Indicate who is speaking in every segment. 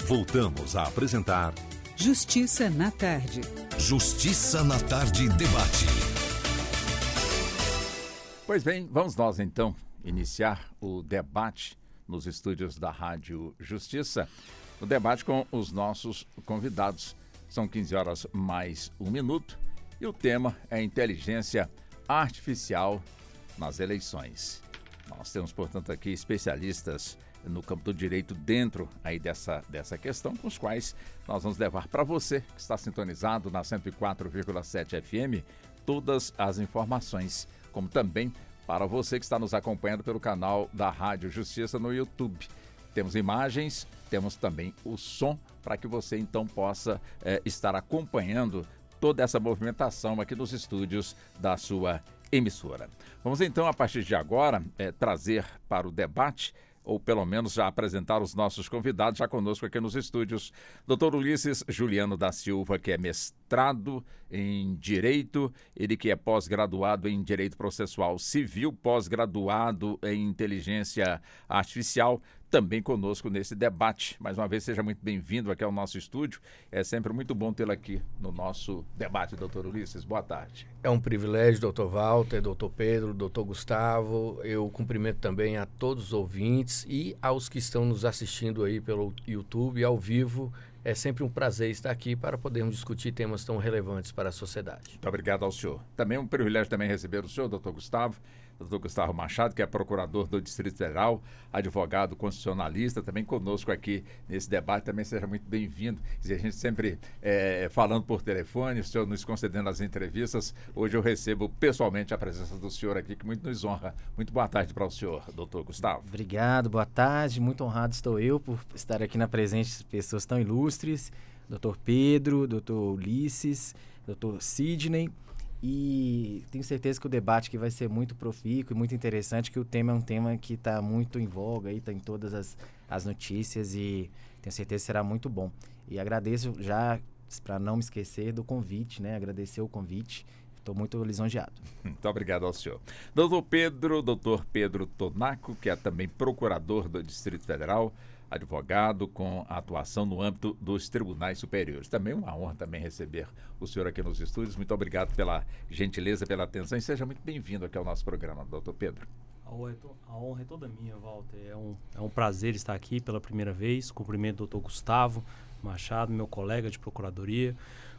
Speaker 1: Voltamos a apresentar
Speaker 2: Justiça na Tarde.
Speaker 1: Justiça na Tarde debate.
Speaker 3: Pois bem, vamos nós então iniciar o debate nos estúdios da Rádio Justiça. O debate com os nossos convidados. São 15 horas mais 1 minuto e o tema é inteligência artificial nas eleições. Nós temos, portanto, aqui especialistas no campo do direito dentro aí dessa questão, com os quais nós vamos levar para você que está sintonizado na 104,7 FM todas as informações, como também para você que está nos acompanhando pelo canal da Rádio Justiça no YouTube. Temos imagens, temos também o som para que você então possa estar acompanhando toda essa movimentação aqui nos estúdios da sua emissora. Vamos então, a partir de agora, trazer para o debate, ou pelo menos já apresentar os nossos convidados já conosco aqui nos estúdios. Dr. Ulisses Juliano da Silva, que é mestrado em Direito, ele que é pós-graduado em Direito Processual Civil, pós-graduado em Inteligência Artificial, também conosco nesse debate. Mais uma vez, seja muito bem-vindo aqui ao nosso estúdio. É sempre muito bom tê-lo aqui no nosso debate, doutor Ulisses. Boa tarde.
Speaker 4: É um privilégio, doutor Walter, doutor Pedro, doutor Gustavo. Eu cumprimento também a todos os ouvintes e aos que estão nos assistindo aí pelo YouTube ao vivo. É sempre um prazer estar aqui para podermos discutir temas tão relevantes para a sociedade.
Speaker 3: Muito obrigado ao senhor. Também é um privilégio também receber o senhor, doutor Gustavo Machado, que é procurador do Distrito Federal, advogado constitucionalista, também conosco aqui nesse debate. Também seja muito bem-vindo. A gente sempre falando por telefone, o senhor nos concedendo as entrevistas. Hoje eu recebo pessoalmente a presença do senhor aqui, que muito nos honra. Muito boa tarde para o senhor, doutor Gustavo.
Speaker 5: Obrigado, boa tarde. Muito honrado estou eu por estar aqui na presença de pessoas tão ilustres, doutor Pedro, doutor Ulisses, doutor Sidney. E tenho certeza que o debate aqui vai ser muito profícuo e muito interessante, que o tema é um tema que está muito em voga, está em todas as notícias e tenho certeza que será muito bom. E agradeço já, para não me esquecer, do convite, né? Agradecer o convite. Estou muito lisonjeado.
Speaker 3: Muito obrigado ao senhor. Doutor Pedro Tonaco, que é também procurador do Distrito Federal, advogado com atuação no âmbito dos tribunais superiores. Também uma honra também receber o senhor aqui nos estúdios. Muito obrigado pela gentileza, pela atenção e seja muito bem-vindo aqui ao nosso programa, doutor Pedro.
Speaker 6: A honra é toda minha, Walter. É um prazer estar aqui pela primeira vez. Cumprimento o doutor Gustavo Machado, meu colega de procuradoria.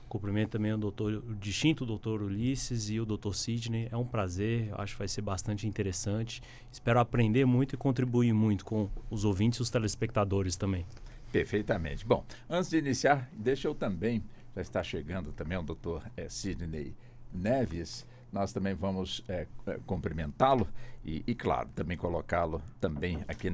Speaker 6: Cumprimento também o distinto doutor Ulisses e o doutor Sidney. É um prazer, acho que vai ser bastante interessante. Espero aprender muito e contribuir muito com os ouvintes e os telespectadores também.
Speaker 3: Perfeitamente. Bom, antes de iniciar, deixa eu também, já está chegando também o doutor Sidney Neves. Nós também vamos cumprimentá-lo e, claro, também colocá-lo também aqui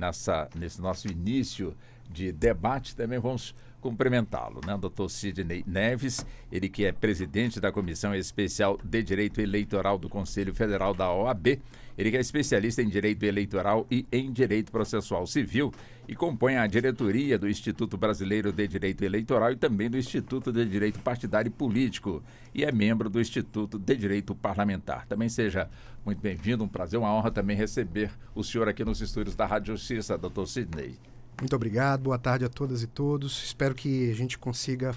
Speaker 3: nesse nosso início de debate. Também vamos cumprimentá-lo, né? Dr. Sidney Neves, ele que é presidente da Comissão Especial de Direito Eleitoral do Conselho Federal da OAB, ele que é especialista em Direito Eleitoral e em Direito Processual Civil e compõe a diretoria do Instituto Brasileiro de Direito Eleitoral e também do Instituto de Direito Partidário e Político e é membro do Instituto de Direito Parlamentar. Também seja muito bem-vindo, um prazer, uma honra também receber o senhor aqui nos estúdios da Rádio Justiça, Dr. Sidney.
Speaker 7: Muito obrigado, boa tarde a todas e todos. Espero que a gente consiga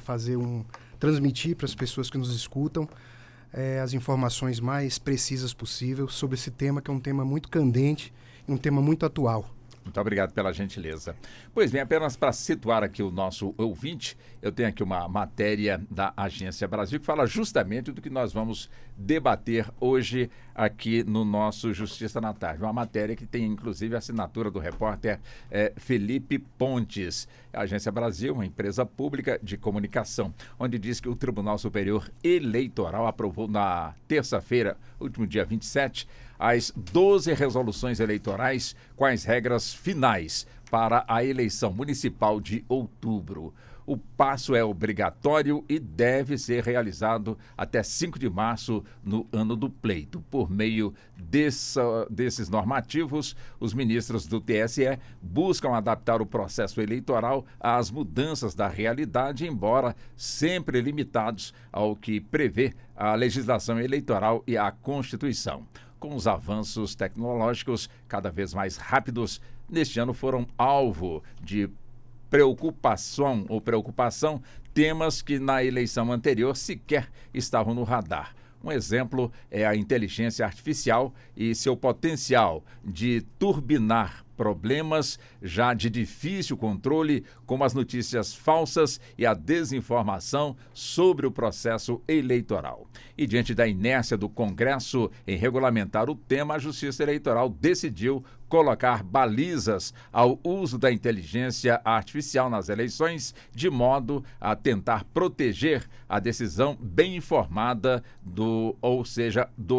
Speaker 7: transmitir para as pessoas que nos escutam as informações mais precisas possíveis sobre esse tema, que é um tema muito candente e um tema muito atual.
Speaker 3: Muito obrigado pela gentileza. Pois bem, apenas para situar aqui o nosso ouvinte, eu tenho aqui uma matéria da Agência Brasil que fala justamente do que nós vamos debater hoje aqui no nosso Justiça na Tarde. Uma matéria que tem inclusive a assinatura do repórter Felipe Pontes. A Agência Brasil, uma empresa pública de comunicação, onde diz que o Tribunal Superior Eleitoral aprovou na terça-feira, último dia 27, as 12 resoluções eleitorais com as regras finais para a eleição municipal de outubro. O passo é obrigatório e deve ser realizado até 5 de março no ano do pleito. Por meio desses normativos, os ministros do TSE buscam adaptar o processo eleitoral às mudanças da realidade, embora sempre limitados ao que prevê a legislação eleitoral e a Constituição. Com os avanços tecnológicos cada vez mais rápidos, neste ano foram alvo de preocupação temas que na eleição anterior sequer estavam no radar. Um exemplo é a inteligência artificial e seu potencial de turbinar problemas já de difícil controle, como as notícias falsas e a desinformação sobre o processo eleitoral. E diante da inércia do Congresso em regulamentar o tema, a Justiça Eleitoral decidiu colocar balizas ao uso da inteligência artificial nas eleições, de modo a tentar proteger a decisão bem informada do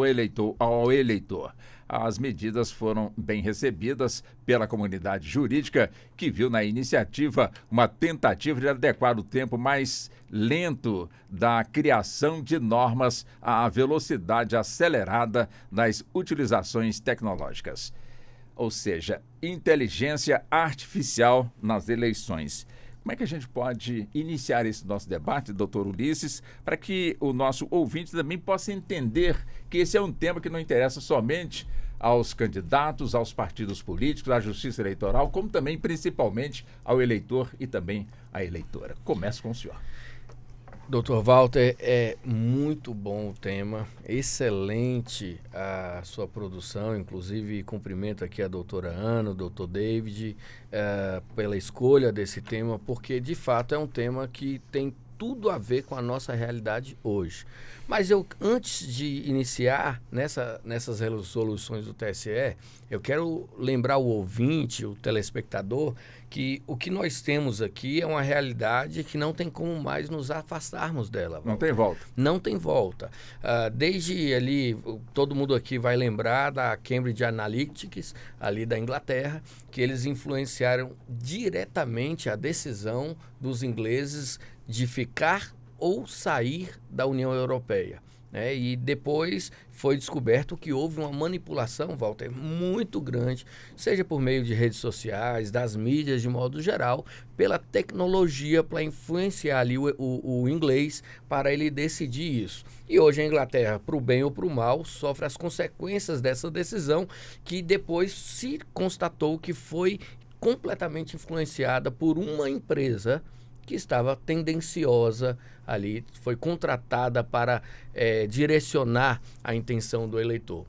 Speaker 3: eleitor ao eleitor. As medidas foram bem recebidas pela comunidade jurídica, que viu na iniciativa uma tentativa de adequar o tempo mais lento da criação de normas à velocidade acelerada das utilizações tecnológicas. Ou seja, inteligência artificial nas eleições. Como é que a gente pode iniciar esse nosso debate, doutor Ulisses, para que o nosso ouvinte também possa entender que esse é um tema que não interessa somente aos candidatos, aos partidos políticos, à justiça eleitoral, como também, principalmente, ao eleitor e também à eleitora? Começo com o senhor.
Speaker 4: Doutor Walter, é muito bom o tema, excelente a sua produção, inclusive cumprimento aqui a doutora Ana, o doutor David, pela escolha desse tema, porque de fato é um tema que tem tudo a ver com a nossa realidade hoje. Mas antes de iniciar nessas resoluções do TSE, eu quero lembrar o ouvinte, o telespectador, que o que nós temos aqui é uma realidade que não tem como mais nos afastarmos dela.
Speaker 3: Não tem volta.
Speaker 4: Não tem volta. Desde ali, todo mundo aqui vai lembrar da Cambridge Analytics, ali da Inglaterra, que eles influenciaram diretamente a decisão dos ingleses de ficar ou sair da União Europeia. E depois foi descoberto que houve uma manipulação, Walter, muito grande, seja por meio de redes sociais, das mídias de modo geral, pela tecnologia para influenciar ali o inglês para ele decidir isso. E hoje a Inglaterra, para o bem ou para o mal, sofre as consequências dessa decisão, que depois se constatou que foi completamente influenciada por uma empresa que estava tendenciosa ali, foi contratada para direcionar a intenção do eleitor.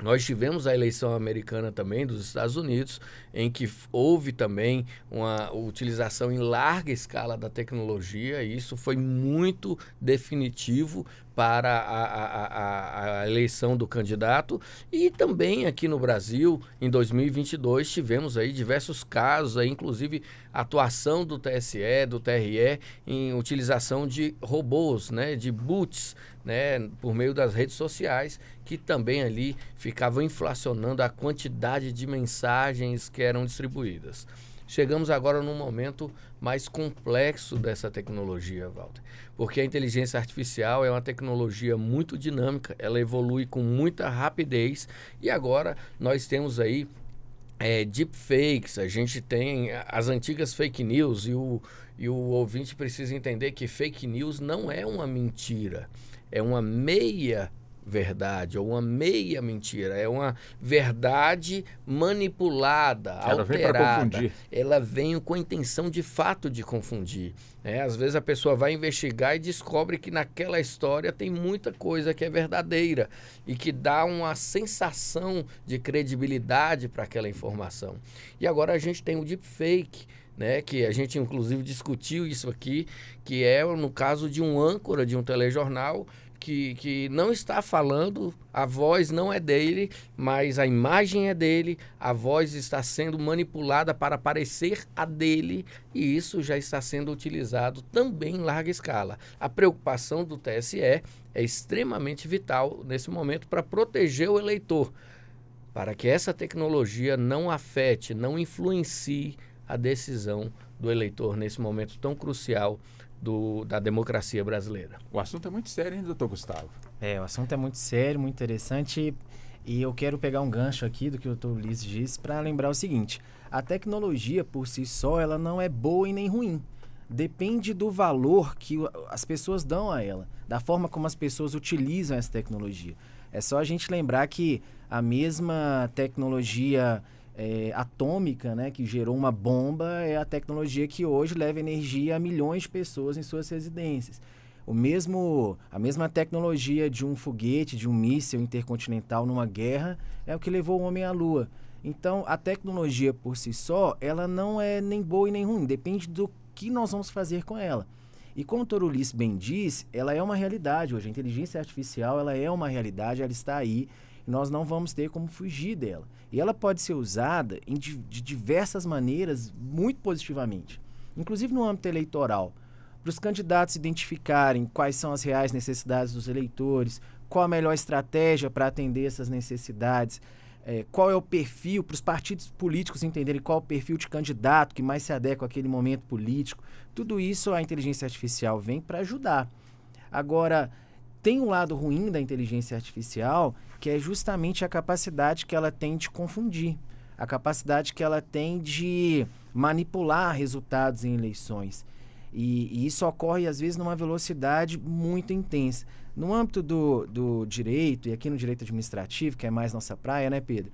Speaker 4: Nós tivemos a eleição americana também dos Estados Unidos, em que houve também uma utilização em larga escala da tecnologia, e isso foi muito definitivo para a eleição do candidato. E também aqui no Brasil, em 2022, tivemos aí diversos casos, aí, inclusive atuação do TSE, do TRE, em utilização de robôs, de bots, por meio das redes sociais, que também ali ficavam inflacionando a quantidade de mensagens que eram distribuídas. Chegamos agora num momento mais complexo dessa tecnologia, Walter, porque a inteligência artificial é uma tecnologia muito dinâmica, ela evolui com muita rapidez, e agora nós temos aí deepfakes, a gente tem as antigas fake news, e o ouvinte precisa entender que fake news não é uma mentira, é uma meia verdade ou uma meia mentira, é uma verdade manipulada, alterada. Ela vem com a intenção de fato de confundir. Às vezes a pessoa vai investigar e descobre que naquela história tem muita coisa que é verdadeira e que dá uma sensação de credibilidade para aquela informação. E agora a gente tem o deepfake, que a gente inclusive discutiu isso aqui, que é no caso de um âncora de um telejornal que não está falando, a voz não é dele, mas a imagem é dele, a voz está sendo manipulada para parecer a dele, e isso já está sendo utilizado também em larga escala. A preocupação do TSE é extremamente vital nesse momento para proteger o eleitor, para que essa tecnologia não afete, não influencie a decisão do eleitor nesse momento tão crucial da democracia brasileira.
Speaker 3: O assunto é muito sério, hein, doutor Gustavo?
Speaker 5: O assunto é muito sério, muito interessante, e eu quero pegar um gancho aqui do que o doutor Ulisses disse para lembrar o seguinte: a tecnologia por si só, ela não é boa e nem ruim. Depende do valor que as pessoas dão a ela, da forma como as pessoas utilizam essa tecnologia. É só a gente lembrar que a mesma tecnologia atômica, né, que gerou uma bomba, é a tecnologia que hoje leva energia a milhões de pessoas em suas residências. A mesma tecnologia de um foguete, de um míssil intercontinental numa guerra, é o que levou o homem à Lua. Então, a tecnologia por si só, ela não é nem boa e nem ruim, depende do que nós vamos fazer com ela. E como o Dr. Ulisses bem diz, ela é uma realidade hoje. A inteligência artificial, ela é uma realidade, ela está aí, e nós não vamos ter como fugir dela. E ela pode ser usada de diversas maneiras, muito positivamente, inclusive no âmbito eleitoral, para os candidatos identificarem quais são as reais necessidades dos eleitores, qual a melhor estratégia para atender essas necessidades, qual é o perfil, para os partidos políticos entenderem qual é o perfil de candidato que mais se adequa àquele momento político. Tudo isso a inteligência artificial vem para ajudar. Agora, tem um lado ruim da inteligência artificial, que é justamente a capacidade que ela tem de confundir, a capacidade que ela tem de manipular resultados em eleições. E isso ocorre, às vezes, numa velocidade muito intensa. No âmbito do direito, e aqui no direito administrativo, que é mais nossa praia, né, Pedro?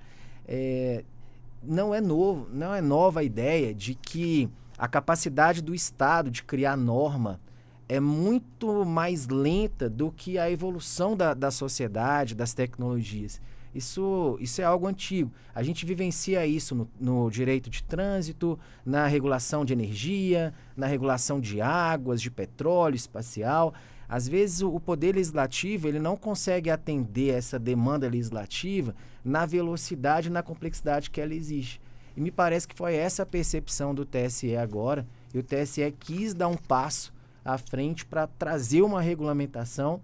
Speaker 5: Não é nova a ideia de que a capacidade do Estado de criar norma é muito mais lenta do que a evolução da sociedade, das tecnologias. Isso é algo antigo. A gente vivencia isso no direito de trânsito, na regulação de energia, na regulação de águas, de petróleo, espacial. Às vezes o poder legislativo ele não consegue atender essa demanda legislativa na velocidade e na complexidade que ela exige. E me parece que foi essa a percepção do TSE agora, e o TSE quis dar um passo à frente para trazer uma regulamentação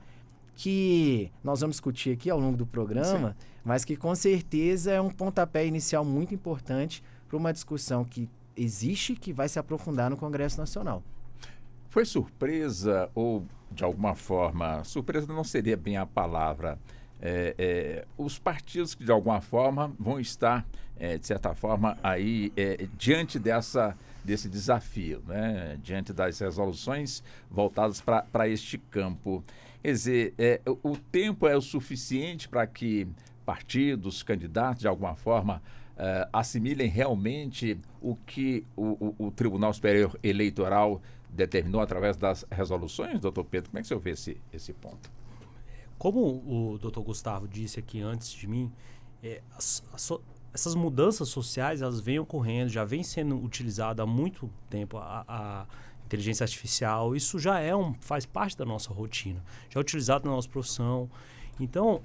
Speaker 5: que nós vamos discutir aqui ao longo do programa, sim, mas que com certeza é um pontapé inicial muito importante para uma discussão que existe e que vai se aprofundar no Congresso Nacional.
Speaker 3: Foi surpresa ou, de alguma forma, surpresa não seria bem a palavra, os partidos que de alguma forma vão estar, de certa forma, aí diante desse desafio, né? Diante das resoluções voltadas para este campo. Quer dizer, o tempo é o suficiente para que partidos, candidatos, de alguma forma, assimilem realmente o que o Tribunal Superior Eleitoral determinou através das resoluções, doutor Pedro? Como é que o senhor vê esse ponto?
Speaker 6: Como o doutor Gustavo disse aqui antes de mim, essas mudanças sociais, elas vêm ocorrendo, já vem sendo utilizada há muito tempo a inteligência artificial. Isso já faz parte da nossa rotina, já é utilizado na nossa profissão. Então,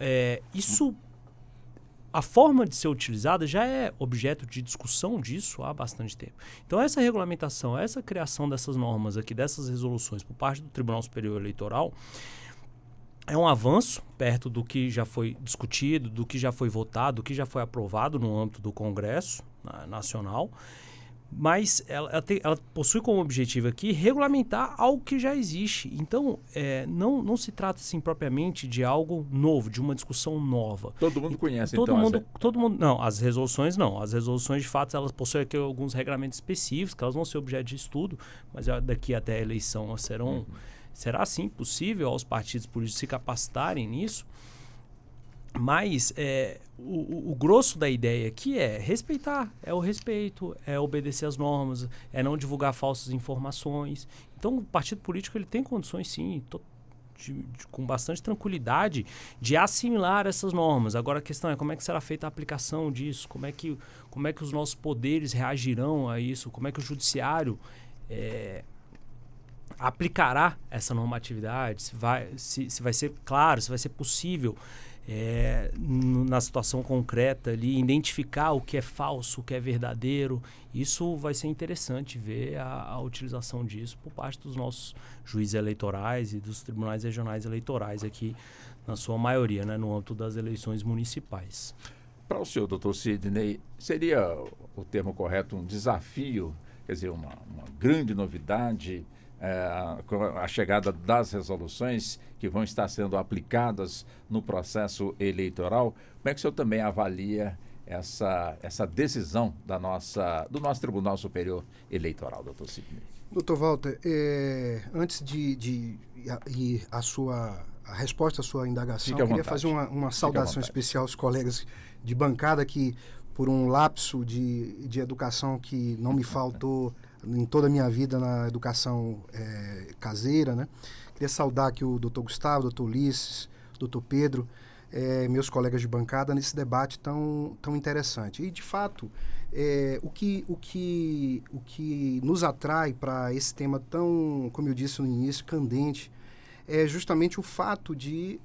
Speaker 6: a forma de ser utilizada já é objeto de discussão disso há bastante tempo. Então, essa regulamentação, essa criação dessas normas aqui, dessas resoluções por parte do Tribunal Superior Eleitoral, é um avanço perto do que já foi discutido, do que já foi votado, do que já foi aprovado no âmbito do Congresso Nacional, mas ela possui como objetivo aqui regulamentar algo que já existe. Então, não se trata assim propriamente de algo novo, de uma discussão nova.
Speaker 3: Todo mundo conhece,
Speaker 6: todo mundo, não, as resoluções não. As resoluções, de fato, elas possuem aqui alguns regramentos específicos, que elas vão ser objeto de estudo, mas daqui até a eleição serão... Será, sim, possível aos partidos políticos se capacitarem nisso, mas o grosso da ideia aqui é respeitar, é o respeito, é obedecer às normas, é não divulgar falsas informações. Então, o partido político ele tem condições, sim, com bastante tranquilidade, de assimilar essas normas. Agora, a questão é como é que será feita a aplicação disso, como é que os nossos poderes reagirão a isso, como é que o judiciário... aplicará essa normatividade, se vai ser claro, se vai ser possível na situação concreta ali, identificar o que é falso, o que é verdadeiro. Isso vai ser interessante ver a utilização disso por parte dos nossos juízes eleitorais e dos tribunais regionais eleitorais aqui, na sua maioria, né, no âmbito das eleições municipais.
Speaker 3: Para o senhor, doutor Sidney, seria o termo correto um desafio, quer dizer, uma grande novidade, a chegada das resoluções que vão estar sendo aplicadas no processo eleitoral? Como é que o senhor também avalia essa decisão do nosso Tribunal Superior Eleitoral, doutor Sidney?
Speaker 7: Doutor Walter, antes de ir a resposta à sua indagação, eu queria fazer uma saudação especial aos colegas de bancada que por um lapso de educação que não me faltou em toda a minha vida na educação caseira, né? Queria saudar aqui o Dr. Gustavo, Dr. Ulisses, Dr. Pedro, meus colegas de bancada nesse debate tão interessante. E, de fato, o que nos atrai para esse tema tão, como eu disse no início, candente, é justamente o fato de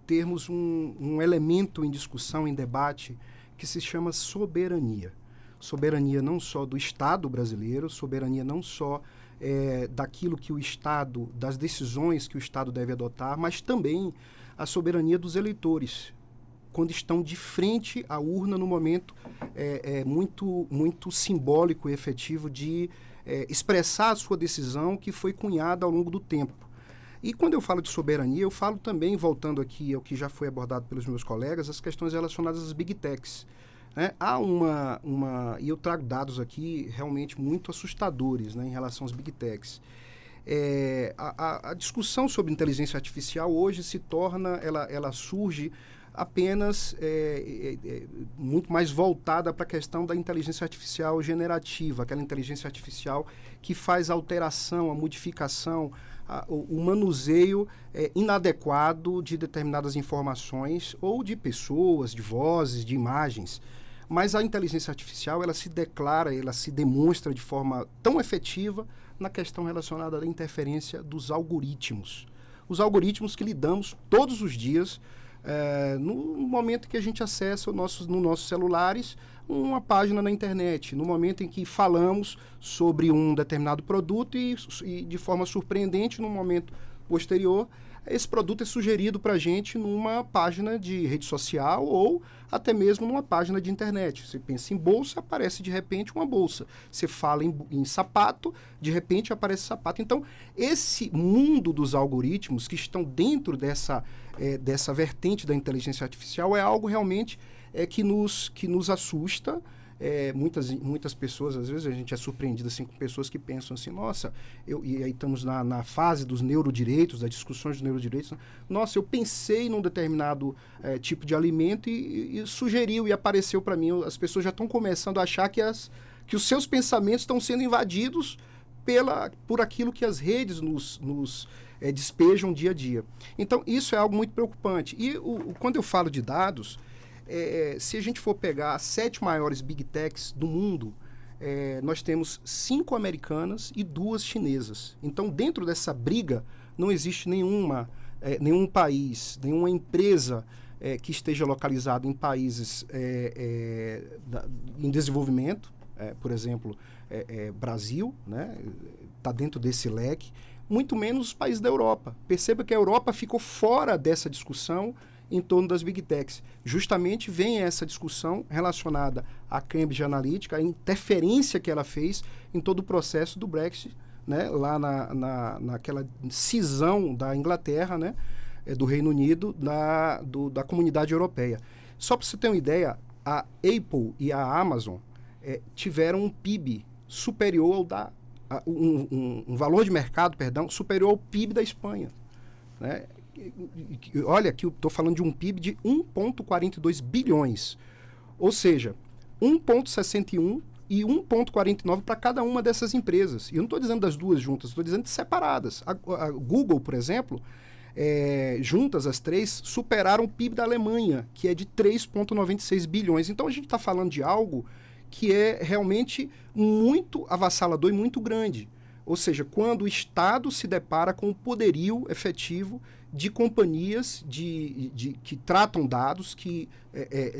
Speaker 7: termos um elemento em discussão, em debate, que se chama soberania. Soberania não só do Estado brasileiro, soberania não só daquilo que o Estado, das decisões que o Estado deve adotar, mas também a soberania dos eleitores, quando estão de frente à urna no momento muito simbólico e efetivo de expressar a sua decisão que foi cunhada ao longo do tempo. E quando eu falo de soberania, eu falo também, voltando aqui ao que já foi abordado pelos meus colegas, as questões relacionadas às Big Techs. Há e eu trago dados aqui realmente muito assustadores, né, em relação às Big Techs. A discussão sobre inteligência artificial hoje se torna, ela surge apenas muito mais voltada para a questão da inteligência artificial generativa, aquela inteligência artificial que faz a alteração, a modificação, o manuseio inadequado de determinadas informações ou de pessoas, de vozes, de imagens. Mas a inteligência artificial, ela se declara, ela se demonstra de forma tão efetiva na questão relacionada à interferência dos algoritmos. Os que lidamos todos os dias, no momento que a gente acessa nos nossos celulares uma página na internet, no momento em que falamos sobre um determinado produto e de forma surpreendente, no momento posterior, esse produto é sugerido para a gente numa página de rede social ou até mesmo numa página de internet. Você pensa em bolsa, aparece de repente uma bolsa. Você fala em sapato, de repente aparece sapato. Então, esse mundo dos algoritmos que estão dentro dessa vertente da inteligência artificial é algo realmente que nos assusta. Muitas pessoas, às vezes a gente é surpreendido assim, com pessoas que pensam assim, nossa, e aí estamos na fase dos neurodireitos, das discussões dos neurodireitos, nossa, eu pensei num determinado tipo de alimento e sugeriu e apareceu para mim. As pessoas já estão começando a achar que os seus pensamentos estão sendo invadidos por aquilo que as redes nos despejam dia a dia. Então, isso é algo muito preocupante. E quando eu falo de dados, se a gente for pegar as 7 maiores Big Techs do mundo, nós temos 5 americanas e 2 chinesas. Então, dentro dessa briga, não existe nenhum país, nenhuma empresa que esteja localizada em países em desenvolvimento, por exemplo, Brasil, né, está dentro desse leque, muito menos os países da Europa. Perceba que a Europa ficou fora dessa discussão em torno das Big Techs. Justamente vem essa discussão relacionada à Cambridge Analytica, a interferência que ela fez em todo o processo do Brexit, né, lá naquela cisão da Inglaterra, né, do Reino Unido, da Comunidade Europeia. Só para você ter uma ideia, a Apple e a Amazon tiveram um PIB superior um valor de mercado, superior ao PIB da Espanha, né? Olha, aqui eu estou falando de um PIB de 1,42 bilhões. Ou seja, 1,61 e 1,49 para cada uma dessas empresas. E eu não estou dizendo das duas juntas, estou dizendo de separadas. A Google, por exemplo, juntas as três, superaram o PIB da Alemanha, que é de 3,96 bilhões. Então a gente está falando de algo que é realmente muito avassalador e muito grande. Ou seja, quando o Estado se depara com o poderio efetivo de companhias que tratam dados, que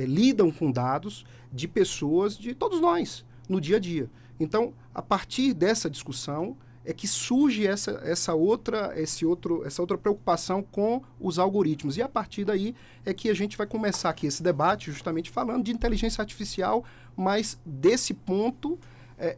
Speaker 7: lidam com dados de pessoas, de todos nós, no dia a dia. Então, a partir dessa discussão é que surge essa outra preocupação com os algoritmos. E a partir daí é que a gente vai começar aqui esse debate justamente falando de inteligência artificial, mas desse ponto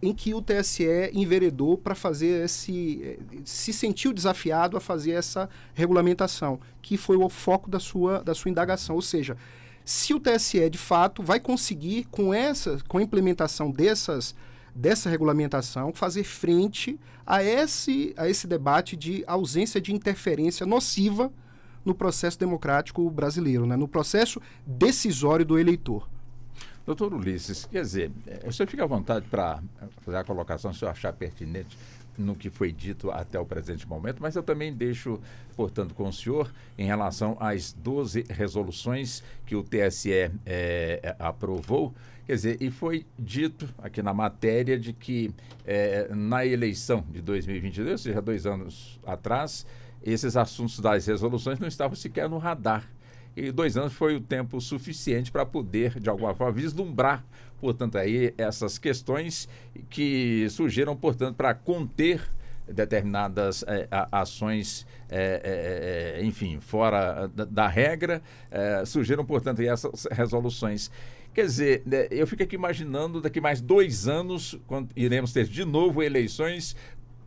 Speaker 7: em que o TSE enveredou para fazer se sentiu desafiado a fazer essa regulamentação, que foi o foco da sua indagação. Ou seja, se o TSE de fato vai conseguir, com a implementação dessa regulamentação, fazer frente a esse debate de ausência de interferência nociva no processo democrático brasileiro, né? No processo decisório do eleitor.
Speaker 3: Doutor Ulisses, quer dizer, o senhor fica à vontade para fazer a colocação, se eu achar pertinente, no que foi dito até o presente momento, mas eu também deixo, portanto, com o senhor em relação às 12 resoluções que o TSE aprovou. Quer dizer, e foi dito aqui na matéria de que na eleição de 2022, ou seja, 2 anos atrás, esses assuntos das resoluções não estavam sequer no radar. E 2 anos foi o tempo suficiente para poder, de alguma forma, vislumbrar, portanto, aí essas questões que surgiram, portanto, para conter determinadas ações, enfim, fora da regra, surgiram, portanto, aí essas resoluções. Quer dizer, eu fico aqui imaginando, daqui mais 2 anos, quando iremos ter de novo eleições,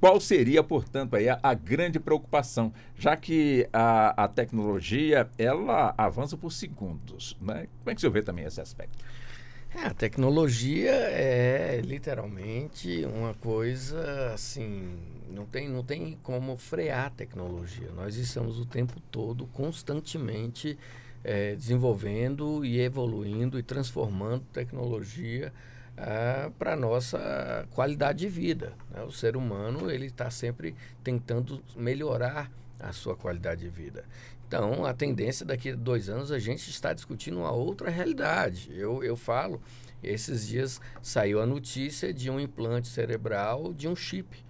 Speaker 3: qual seria, portanto, aí a grande preocupação, já que a tecnologia, ela avança por segundos, né? Como é que o senhor vê também esse aspecto?
Speaker 4: A tecnologia é literalmente uma coisa assim, não tem como frear a tecnologia. Nós estamos o tempo todo, constantemente, desenvolvendo e evoluindo e transformando tecnologia para a nossa qualidade de vida, né? O ser humano, ele está sempre tentando melhorar a sua qualidade de vida. Então, a tendência daqui a 2 anos a gente está discutindo uma outra realidade. Eu falo, esses dias saiu a notícia de um implante cerebral de um chip,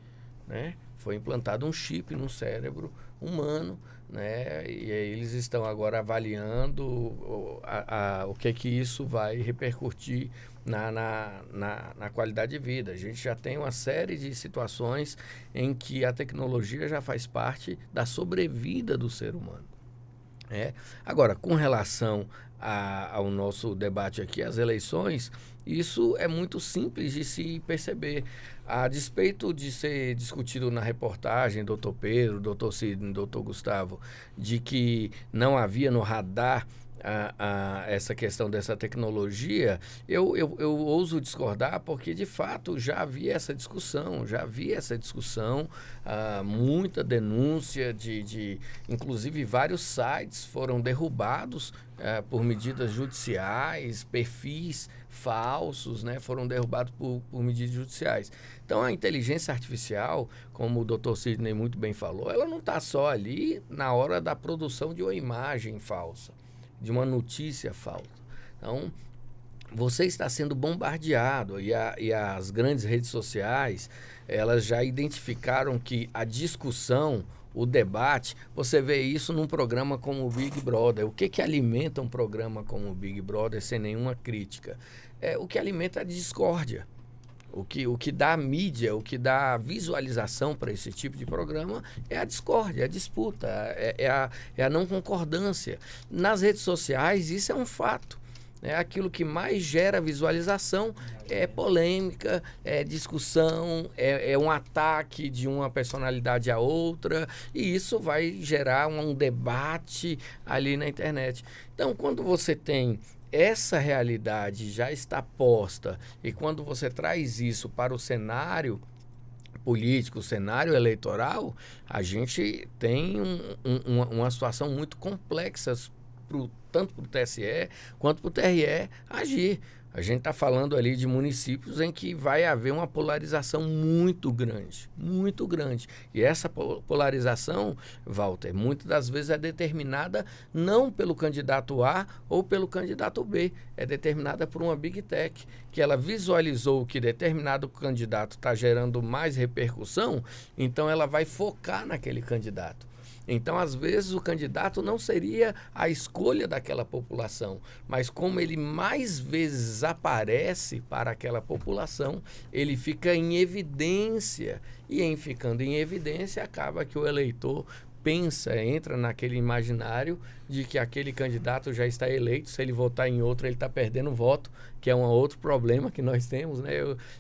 Speaker 4: né? Foi implantado um chip no cérebro humano, né? E aí eles estão agora avaliando o que isso vai repercutir na qualidade de vida. A gente já tem uma série de situações em que a tecnologia já faz parte da sobrevida do ser humano. Agora, com relação ao nosso debate aqui, as eleições, isso é muito simples de se perceber. A despeito de ser discutido na reportagem, doutor Pedro, doutor Sidney, doutor Gustavo, de que não havia no radar essa questão dessa tecnologia, eu ouso discordar, porque de fato já havia essa discussão, muita denúncia inclusive vários sites foram derrubados por medidas judiciais, perfis falsos, né, foram derrubados por medidas judiciais. Então a inteligência artificial, como o Dr. Sidney muito bem falou, ela não está só ali na hora da produção de uma imagem falsa, de uma notícia falsa. Então, você está sendo bombardeado e as grandes redes sociais, elas já identificaram que a discussão, o debate, você vê isso num programa como o Big Brother. O que alimenta um programa como o Big Brother sem nenhuma crítica? O que alimenta a discórdia. O que dá mídia, o que dá visualização para esse tipo de programa é a discórdia, é a disputa, é a não concordância. Nas redes sociais, isso é um fato. Aquilo que mais gera visualização é polêmica, é discussão, é um ataque de uma personalidade à outra, e isso vai gerar um debate ali na internet. Então, quando você tem essa realidade já está posta, e quando você traz isso para o cenário político, o cenário eleitoral, a gente tem uma situação muito complexa, tanto para o TSE quanto para o TRE agir. A gente está falando ali de municípios em que vai haver uma polarização muito grande, muito grande. E essa polarização, Walter, muitas das vezes é determinada não pelo candidato A ou pelo candidato B, é determinada por uma Big Tech, que ela visualizou que determinado candidato está gerando mais repercussão, então ela vai focar naquele candidato. Então, às vezes, o candidato não seria a escolha daquela população, mas como ele mais vezes aparece para aquela população, ele fica em evidência. E em ficando em evidência, acaba que o eleitor entra naquele imaginário de que aquele candidato já está eleito, se ele votar em outro, ele está perdendo voto, que é um outro problema que nós temos, né?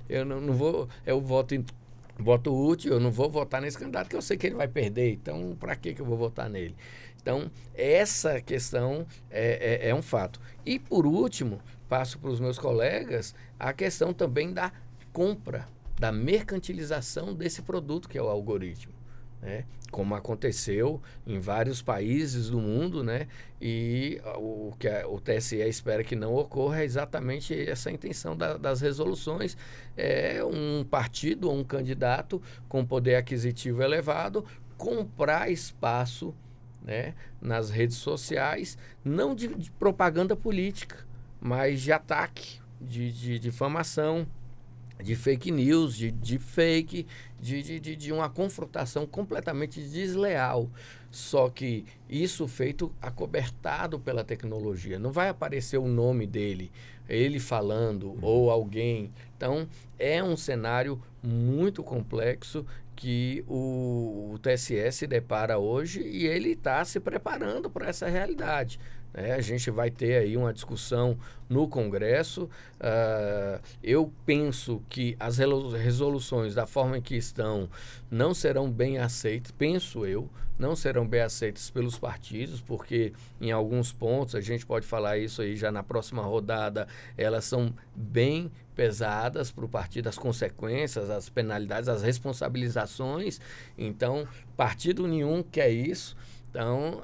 Speaker 4: Eu não vou... Eu voto útil, eu não vou votar nesse candidato que eu sei que ele vai perder, então para que eu vou votar nele? Então, essa questão é um fato. E, por último, passo para os meus colegas a questão também da compra, da mercantilização desse produto que é o algoritmo. né? Como aconteceu em vários países do mundo, né? E o que o TSE espera que não ocorra é exatamente essa intenção das resoluções. É um partido ou um candidato com poder aquisitivo elevado comprar espaço, né, nas redes sociais, não de propaganda política, mas de ataque, de difamação, de fake news, de fake, de uma confrontação completamente desleal. Só que isso feito acobertado pela tecnologia. Não vai aparecer o nome dele, ele falando ou alguém. Então, é um cenário muito complexo que o TSE se depara hoje e ele está se preparando para essa realidade. A gente vai ter aí uma discussão no Congresso. Eu penso que as resoluções, da forma em que estão, não serão bem aceitas, não serão bem aceitas pelos partidos, porque em alguns pontos, a gente pode falar isso aí já na próxima rodada, elas são bem pesadas para o partido, as consequências, as penalidades, as responsabilizações. Então, partido nenhum quer isso. Então,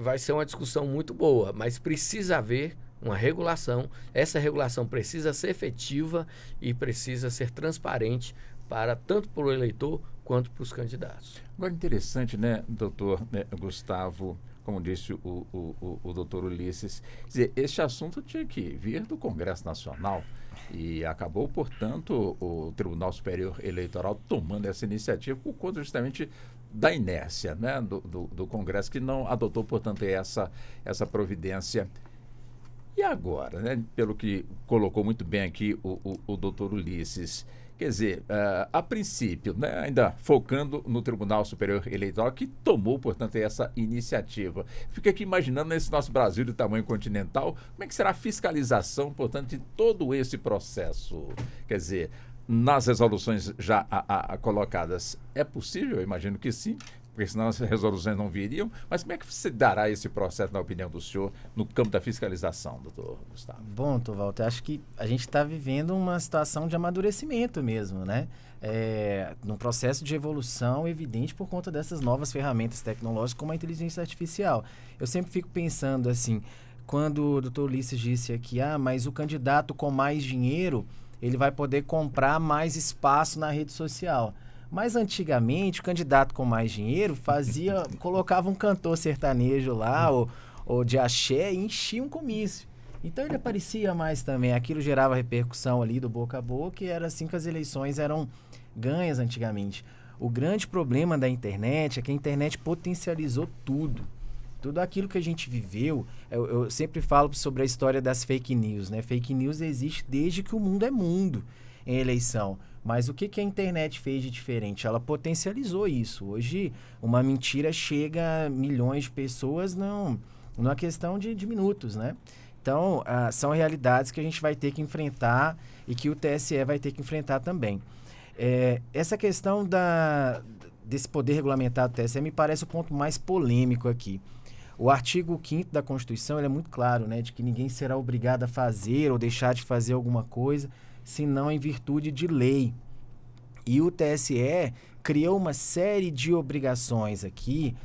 Speaker 4: vai ser uma discussão muito boa, mas precisa haver uma regulação. Essa regulação precisa ser efetiva e precisa ser transparente tanto para o eleitor quanto para os candidatos.
Speaker 3: Agora, interessante, né, doutor Gustavo, como disse o doutor Ulisses, quer dizer, este assunto tinha que vir do Congresso Nacional e acabou, portanto, o Tribunal Superior Eleitoral tomando essa iniciativa por conta justamente da inércia, né, do Congresso, que não adotou, portanto, essa providência. E agora, né, pelo que colocou muito bem aqui o doutor Ulisses, quer dizer, a princípio, né, ainda focando no Tribunal Superior Eleitoral, que tomou, portanto, essa iniciativa. Fica aqui imaginando, nesse nosso Brasil de tamanho continental, como é que será a fiscalização, portanto, de todo esse processo? Quer dizer, nas resoluções já colocadas, é possível? Eu imagino que sim, porque senão as resoluções não viriam. Mas como é que se dará esse processo, na opinião do senhor, no campo da fiscalização, doutor Gustavo?
Speaker 5: Bom, Walter, acho que a gente está vivendo uma situação de amadurecimento mesmo, né? Num processo de evolução evidente por conta dessas novas ferramentas tecnológicas como a inteligência artificial. Eu sempre fico pensando assim, quando o doutor Ulisses disse aqui, mas o candidato com mais dinheiro, ele vai poder comprar mais espaço na rede social. Mas antigamente, o candidato com mais dinheiro colocava um cantor sertanejo lá, ou de axé, e enchia um comício. Então ele aparecia mais também. Aquilo gerava repercussão ali do boca a boca, e era assim que as eleições eram ganhas antigamente. O grande problema da internet é que a internet potencializou tudo. Tudo aquilo que a gente viveu, eu sempre falo sobre a história das fake news, né? Fake news existe desde que o mundo é mundo em eleição. Mas o que a internet fez de diferente? Ela potencializou isso. Hoje, uma mentira chega a milhões de pessoas numa questão de minutos, né? Então, são realidades que a gente vai ter que enfrentar e que o TSE vai ter que enfrentar também. Essa questão desse poder regulamentar do TSE me parece o ponto mais polêmico aqui. O artigo 5º da Constituição ele é muito claro, né, de que ninguém será obrigado a fazer ou deixar de fazer alguma coisa, senão em virtude de lei. E o TSE criou uma série de obrigações aqui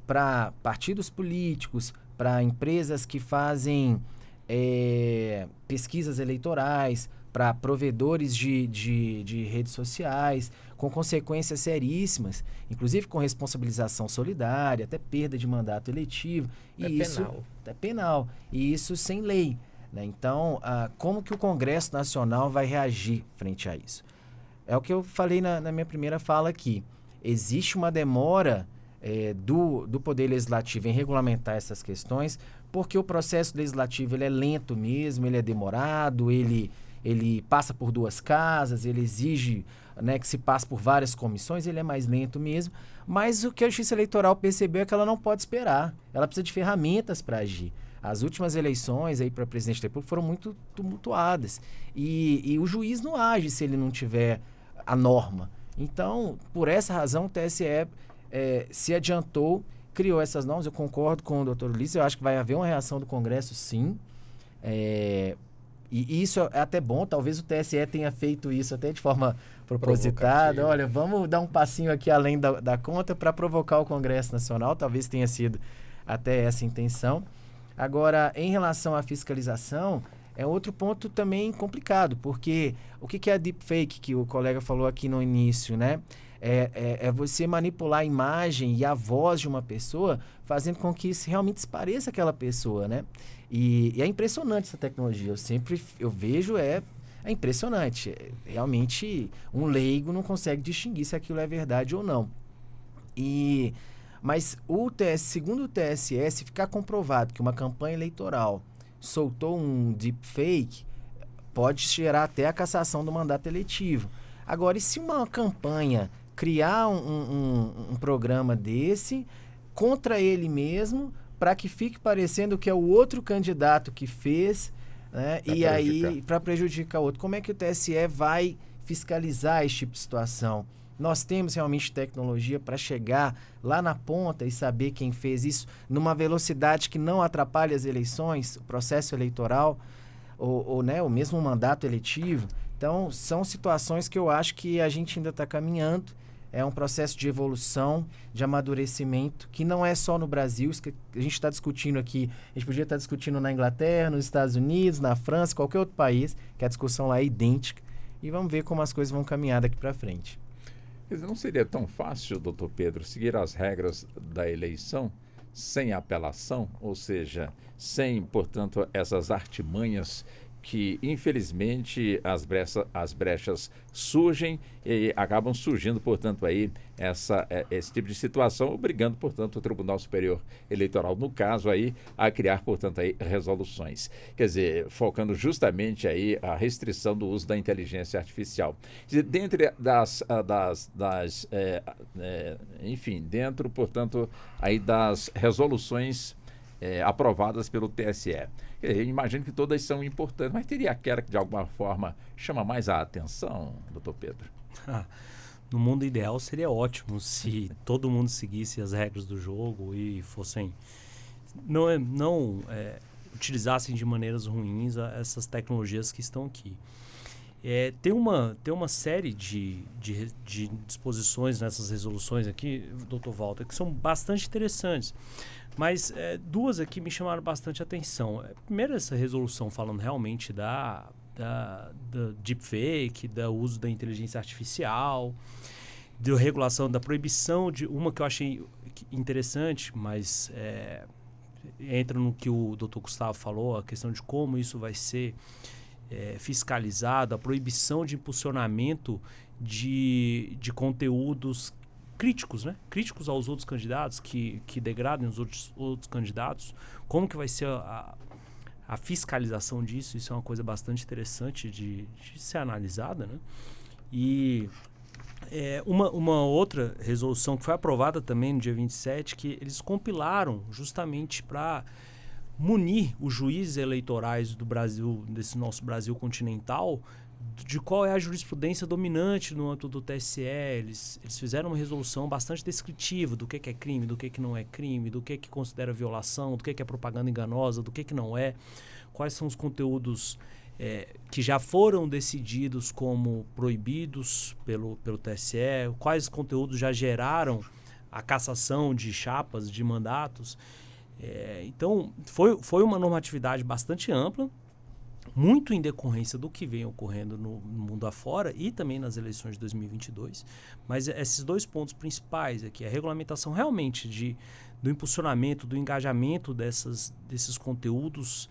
Speaker 5: para partidos políticos, para empresas que fazem pesquisas eleitorais, para provedores de redes sociais, com consequências seríssimas, inclusive com responsabilização solidária, até perda de mandato eletivo. É penal. E isso sem lei. Né? Então, como que o Congresso Nacional vai reagir frente a isso? É o que eu falei na minha primeira fala aqui. Existe uma demora do Poder Legislativo em regulamentar essas questões, porque o processo legislativo ele é lento mesmo, ele é demorado, ele passa por 2 casas, ele exige, né, que se passe por várias comissões, ele é mais lento mesmo. Mas o que a Justiça Eleitoral percebeu é que ela não pode esperar, ela precisa de ferramentas para agir. As últimas eleições para presidente da República foram muito tumultuadas e o juiz não age se ele não tiver a norma. Então, por essa razão, o TSE se adiantou, criou essas normas. Eu concordo com o doutor Ulisses, eu acho que vai haver uma reação do Congresso, sim. E isso é até bom, talvez o TSE tenha feito isso até de forma propositado. Olha, vamos dar um passinho aqui além da conta para provocar o Congresso Nacional. Talvez tenha sido até essa intenção. Agora, em relação à fiscalização, é outro ponto também complicado, porque o que é a deepfake, que o colega falou aqui no início, né? É você manipular a imagem e a voz de uma pessoa, fazendo com que isso realmente se pareça aquela pessoa, né? E é impressionante essa tecnologia. Eu vejo, é impressionante. Realmente, um leigo não consegue distinguir se aquilo é verdade ou não. Mas segundo o TSE, se ficar comprovado que uma campanha eleitoral soltou um deepfake, pode gerar até a cassação do mandato eletivo. Agora, e se uma campanha criar um programa desse contra ele mesmo, para que fique parecendo que é o outro candidato que fez, né? E aí, para prejudicar o outro, como é que o TSE vai fiscalizar esse tipo de situação? Nós temos realmente tecnologia para chegar lá na ponta e saber quem fez isso numa velocidade que não atrapalhe as eleições, o processo eleitoral, ou né, o mesmo mandato eletivo. Então, são situações que eu acho que a gente ainda está caminhando. É um processo de evolução, de amadurecimento, que não é só no Brasil. Isso que a gente está discutindo aqui, a gente podia estar discutindo na Inglaterra, nos Estados Unidos, na França, qualquer outro país, que a discussão lá é idêntica. E vamos ver como as coisas vão caminhar daqui para frente.
Speaker 3: Quer dizer, não seria tão fácil, doutor Pedro, seguir as regras da eleição sem apelação? Ou seja, sem, portanto, essas artimanhas que, infelizmente, as brechas surgem e acabam surgindo, portanto, aí esse tipo de situação, obrigando, portanto, o Tribunal Superior Eleitoral, no caso aí, a criar, portanto, aí resoluções. Quer dizer, focando justamente aí a restrição do uso da inteligência artificial. Quer dizer, dentre enfim, dentro, portanto, aí das resoluções aprovadas pelo TSE. Eu imagino que todas são importantes, mas teria aquela que de alguma forma chama mais a atenção, doutor Pedro?
Speaker 6: No mundo ideal seria ótimo se todo mundo seguisse as regras do jogo e fossem não utilizassem de maneiras ruins essas tecnologias que estão aqui. Tem uma série de disposições nessas resoluções aqui, doutor Walter, que são bastante interessantes. Mas duas aqui me chamaram bastante atenção. Primeiro, essa resolução falando realmente da deepfake, do uso da inteligência artificial, da regulação, da proibição de uma que eu achei interessante, mas entra no que o Dr. Gustavo falou, a questão de como isso vai ser fiscalizado, a proibição de impulsionamento de conteúdos críticos, né? Críticos aos outros candidatos, que degradem os outros candidatos. Como que vai ser a fiscalização disso? Isso é uma coisa bastante interessante de ser analisada, né? E uma outra resolução que foi aprovada também no dia 27, que eles compilaram justamente para munir os juízes eleitorais do Brasil, desse nosso Brasil continental, de qual é a jurisprudência dominante no âmbito do TSE. Eles fizeram uma resolução bastante descritiva do que é crime, do que não é crime, do que considera violação, do que é propaganda enganosa, do que não é, quais são os conteúdos que já foram decididos como proibidos pelo TSE, quais conteúdos já geraram a cassação de chapas, de mandatos. Então, foi uma normatividade bastante ampla, muito em decorrência do que vem ocorrendo no mundo afora e também nas eleições de 2022. Mas esses dois pontos principais aqui, a regulamentação realmente do impulsionamento, do engajamento desses conteúdos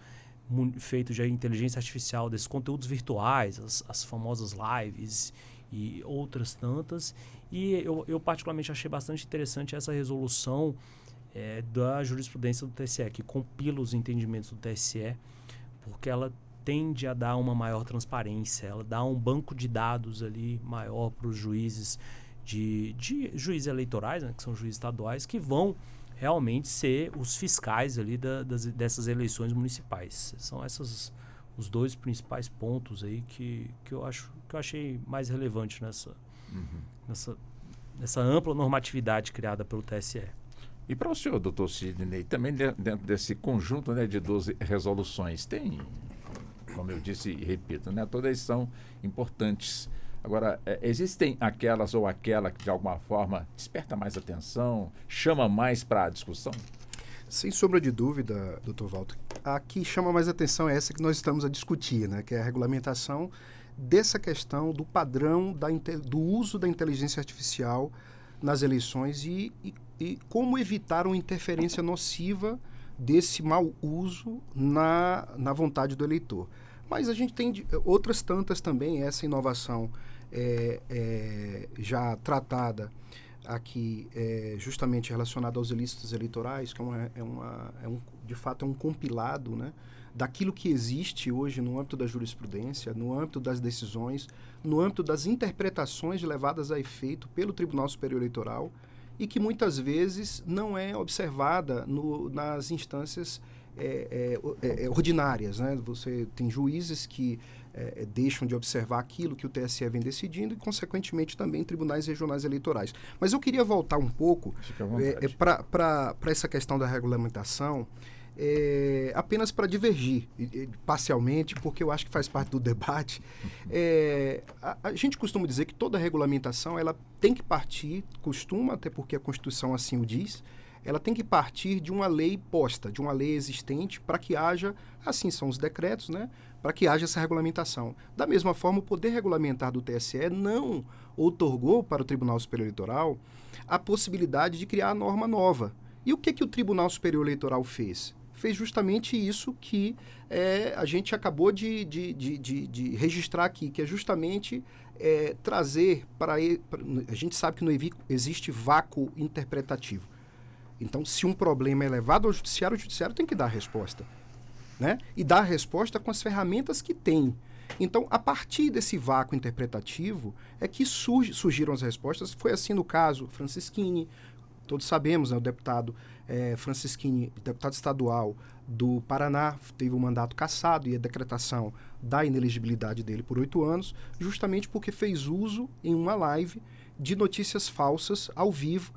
Speaker 6: feitos de inteligência artificial, desses conteúdos virtuais, as famosas lives e outras tantas. E eu particularmente achei bastante interessante essa resolução da jurisprudência do TSE, que compila os entendimentos do TSE, porque ela tende a dar uma maior transparência, ela dá um banco de dados ali maior para os juízes, de juízes eleitorais, né, que são juízes estaduais, que vão realmente ser os fiscais ali dessas eleições municipais. São esses os dois principais pontos aí que eu achei mais relevante nessa ampla normatividade criada pelo TSE.
Speaker 3: E para o senhor, doutor Sidney, também dentro desse conjunto, né, de 12 resoluções, tem, como eu disse e repito, né, todas são importantes. Agora, existem aquelas ou aquela que de alguma forma desperta mais atenção, chama mais para a discussão?
Speaker 7: Sem sombra de dúvida, Dr. Walter, a que chama mais atenção é essa que nós estamos a discutir, né? Que é a regulamentação dessa questão do padrão do uso da inteligência artificial nas eleições e como evitar uma interferência nociva desse mau uso na vontade do eleitor. Mas a gente tem outras tantas também, essa inovação já tratada aqui, justamente relacionada aos ilícitos eleitorais, que de fato é um compilado, né, daquilo que existe hoje no âmbito da jurisprudência, no âmbito das decisões, no âmbito das interpretações levadas a efeito pelo Tribunal Superior Eleitoral e que muitas vezes não é observada nas instâncias ordinárias, né? Você tem juízes que deixam de observar aquilo que o TSE vem decidindo e, consequentemente, também tribunais regionais eleitorais. Mas eu queria voltar um pouco para essa questão da regulamentação, apenas para divergir parcialmente, porque eu acho que faz parte do debate. A gente costuma dizer que toda regulamentação ela tem que partir, até porque a Constituição assim o diz, ela tem que partir de uma lei posta, de uma lei existente, para que haja, assim são os decretos, né, para que haja essa regulamentação. Da mesma forma, o poder regulamentar do TSE não outorgou para o Tribunal Superior Eleitoral a possibilidade de criar a norma nova. E o que o Tribunal Superior Eleitoral fez? Fez justamente isso que a gente acabou de registrar aqui, que é justamente trazer para... A gente sabe que não existe vácuo interpretativo. Então, se um problema é levado ao judiciário, o judiciário tem que dar a resposta, né? E dar a resposta com as ferramentas que tem. Então, a partir desse vácuo interpretativo é que surgiram as respostas. Foi assim no caso Francisquini, todos sabemos, né, o deputado Francisquini, deputado estadual do Paraná, teve o mandato cassado e a decretação da inelegibilidade dele por 8 anos, justamente porque fez uso em uma live de notícias falsas ao vivo,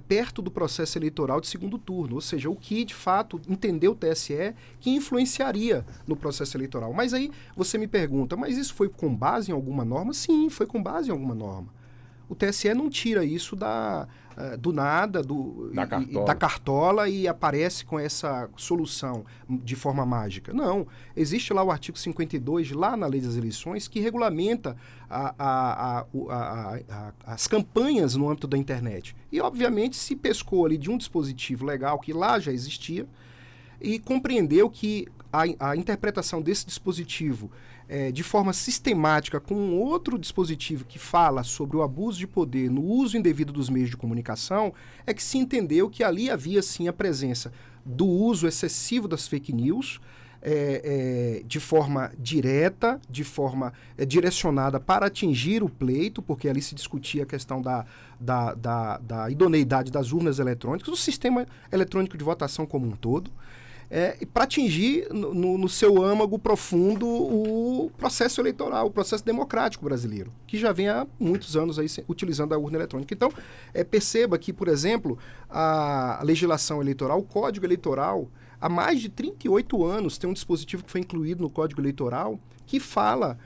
Speaker 7: perto do processo eleitoral de segundo turno, ou seja, o que de fato entendeu o TSE que influenciaria no processo eleitoral. Mas aí você me pergunta, mas isso foi com base em alguma norma? Sim, foi com base em alguma norma. O TSE não tira isso do nada, da cartola e aparece com essa solução de forma mágica. Não. Existe lá o artigo 52, lá na Lei das Eleições, que regulamenta as campanhas no âmbito da internet. E, obviamente, se pescou ali de um dispositivo legal que lá já existia e compreendeu que a interpretação desse dispositivo de forma sistemática com um outro dispositivo que fala sobre o abuso de poder no uso indevido dos meios de comunicação, é que se entendeu que ali havia sim a presença do uso excessivo das fake news, de forma direta, de forma direcionada para atingir o pleito, porque ali se discutia a questão da idoneidade das urnas eletrônicas, do sistema eletrônico de votação como um todo, para atingir no seu âmago profundo o processo eleitoral, o processo democrático brasileiro, que já vem há muitos anos aí utilizando a urna eletrônica. Então, perceba que, por exemplo, a legislação eleitoral, o Código Eleitoral, há mais de 38 anos tem um dispositivo que foi incluído no Código Eleitoral que fala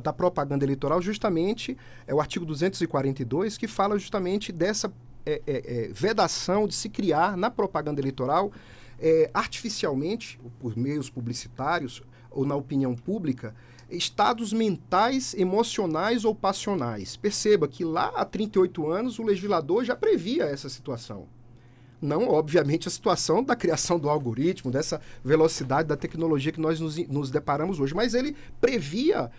Speaker 7: da propaganda eleitoral, justamente, é o artigo 242, que fala justamente dessa vedação de se criar na propaganda eleitoral artificialmente, por meios publicitários ou na opinião pública, estados mentais, emocionais ou passionais. Perceba que lá há 38 anos o legislador já previa essa situação. Não, obviamente, a situação da criação do algoritmo, dessa velocidade da tecnologia que nós nos deparamos hoje, mas ele previa,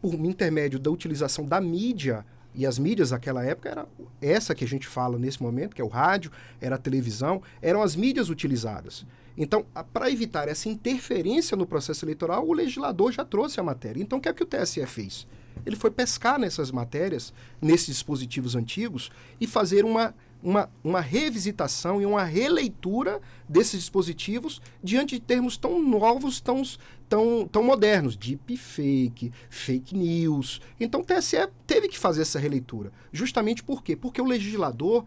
Speaker 7: por intermédio da utilização da mídia, e as mídias naquela época era essa que a gente fala nesse momento, que é o rádio, era a televisão, eram as mídias utilizadas. Então, para evitar essa interferência no processo eleitoral, o legislador já trouxe a matéria. Então, o que é que o TSE fez? Ele foi pescar nessas matérias, nesses dispositivos antigos, e fazer uma revisitação e uma releitura desses dispositivos diante de termos tão novos, tão modernos, deepfake, fake news. Então o TSE teve que fazer essa releitura. Justamente por quê? Porque o legislador,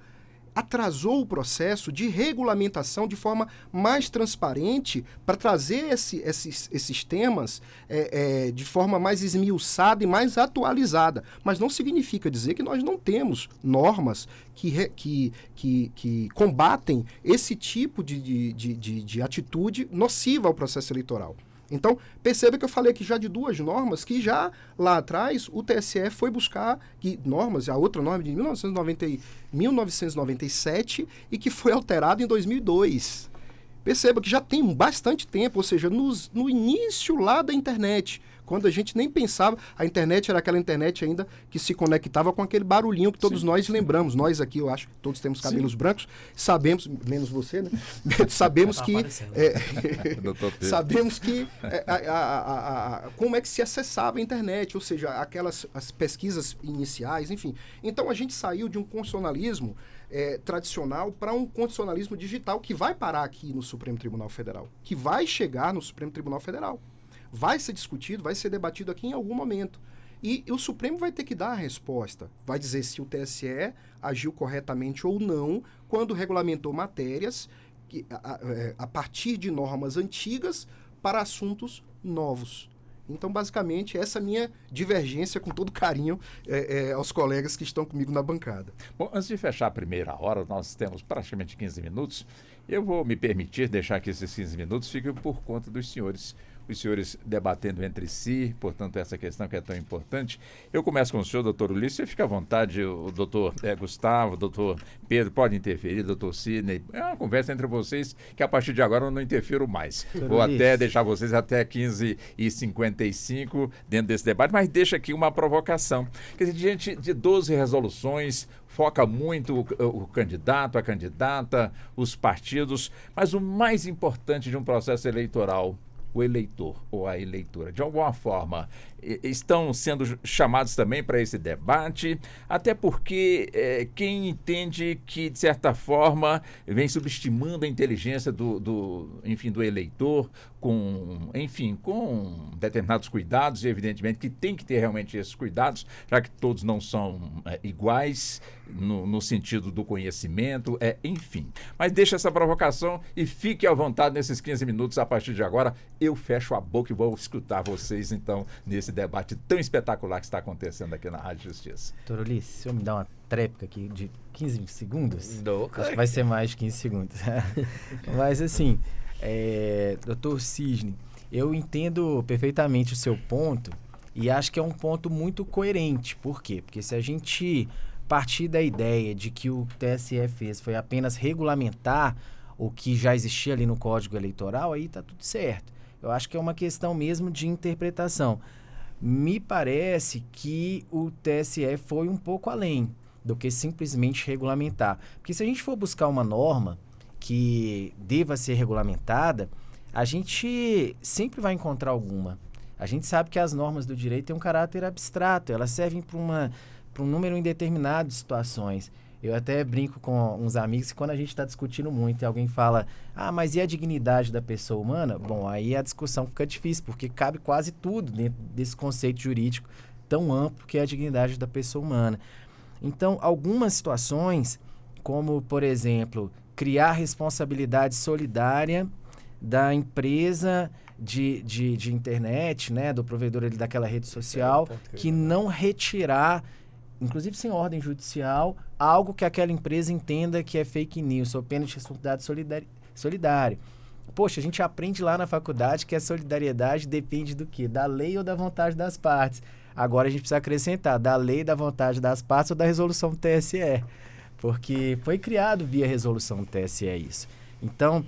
Speaker 7: atrasou o processo de regulamentação de forma mais transparente para trazer esses temas de forma mais esmiuçada e mais atualizada. Mas não significa dizer que nós não temos normas que combatem esse tipo de atitude nociva ao processo eleitoral. Então, perceba que eu falei aqui já de 2 normas que já lá atrás o TSE foi buscar normas, a outra norma de 1997 e que foi alterada em 2002. Perceba que já tem bastante tempo, ou seja, no início lá da internet, quando a gente nem pensava, a internet era aquela internet ainda que se conectava com aquele barulhinho que todos nós lembramos. Nós aqui, eu acho, todos temos cabelos brancos, sabemos, menos você, né? Sabemos que... sabemos que como é que se acessava a internet, ou seja, as pesquisas iniciais, enfim. Então, a gente saiu de um constitucionalismo tradicional para um constitucionalismo digital que vai parar aqui no Supremo Tribunal Federal, que vai chegar no Supremo Tribunal Federal. Vai ser discutido, vai ser debatido aqui em algum momento. E o Supremo vai ter que dar a resposta. Vai dizer se o TSE agiu corretamente ou não quando regulamentou matérias a partir de normas antigas para assuntos novos. Então, basicamente, essa é a minha divergência, com todo carinho, aos colegas que estão comigo na bancada.
Speaker 3: Bom, antes de fechar a primeira hora, nós temos praticamente 15 minutos. Eu vou me permitir deixar que esses 15 minutos fiquem por conta dos senhores. Os senhores debatendo entre si, portanto, essa questão que é tão importante. Eu começo com o senhor, doutor Ulisses, você fica à vontade, o doutor Gustavo, o doutor Pedro pode interferir, doutor Sidney. É uma conversa entre vocês que a partir de agora eu não interfiro mais. Vou até deixar vocês até 15h55 dentro desse debate, mas deixa aqui uma provocação. Quer dizer, diante de 12 resoluções, foca muito o candidato, a candidata, os partidos, mas o mais importante de um processo eleitoral, o eleitor ou a eleitora, de alguma forma, estão sendo chamados também para esse debate, até porque quem entende que, de certa forma, vem subestimando a inteligência do eleitor, com determinados cuidados, e evidentemente que tem que ter realmente esses cuidados, já que todos não são iguais no sentido do conhecimento, enfim. Mas deixa essa provocação e fique à vontade nesses 15 minutos. A partir de agora, eu fecho a boca e vou escutar vocês, então, nesse debate tão espetacular que está acontecendo aqui na Rádio Justiça.
Speaker 5: Doutor Ulisses, se eu me dar uma tréplica aqui de 15 segundos,
Speaker 4: Cara.
Speaker 5: acho que vai ser mais de 15 segundos. Mas, assim, doutor Sidney, eu entendo perfeitamente o seu ponto e acho que é um ponto muito coerente. Por quê? Porque se a gente partir da ideia de que o TSE fez foi apenas regulamentar o que já existia ali no Código Eleitoral, aí está tudo certo. Eu acho que é uma questão mesmo de interpretação. Me parece que o TSE foi um pouco além do que simplesmente regulamentar. Porque se a gente for buscar uma norma que deva ser regulamentada, a gente sempre vai encontrar alguma. A gente sabe que as normas do direito têm um caráter abstrato, elas servem para um número indeterminado de situações. Eu até brinco com uns amigos que quando a gente está discutindo muito e alguém fala, mas e a dignidade da pessoa humana? Bom, aí a discussão fica difícil, porque cabe quase tudo dentro desse conceito jurídico tão amplo que é a dignidade da pessoa humana. Então, algumas situações, como, por exemplo, criar responsabilidade solidária da empresa de internet, né, do provedor ali daquela rede social, que não retirar, inclusive sem ordem judicial, algo que aquela empresa entenda que é fake news, ou pena de responsabilidade solidária. Poxa, a gente aprende lá na faculdade que a solidariedade depende do quê? Da lei ou da vontade das partes. Agora a gente precisa acrescentar da lei, da vontade das partes ou da resolução do TSE. Porque foi criado via resolução do TSE isso. Então,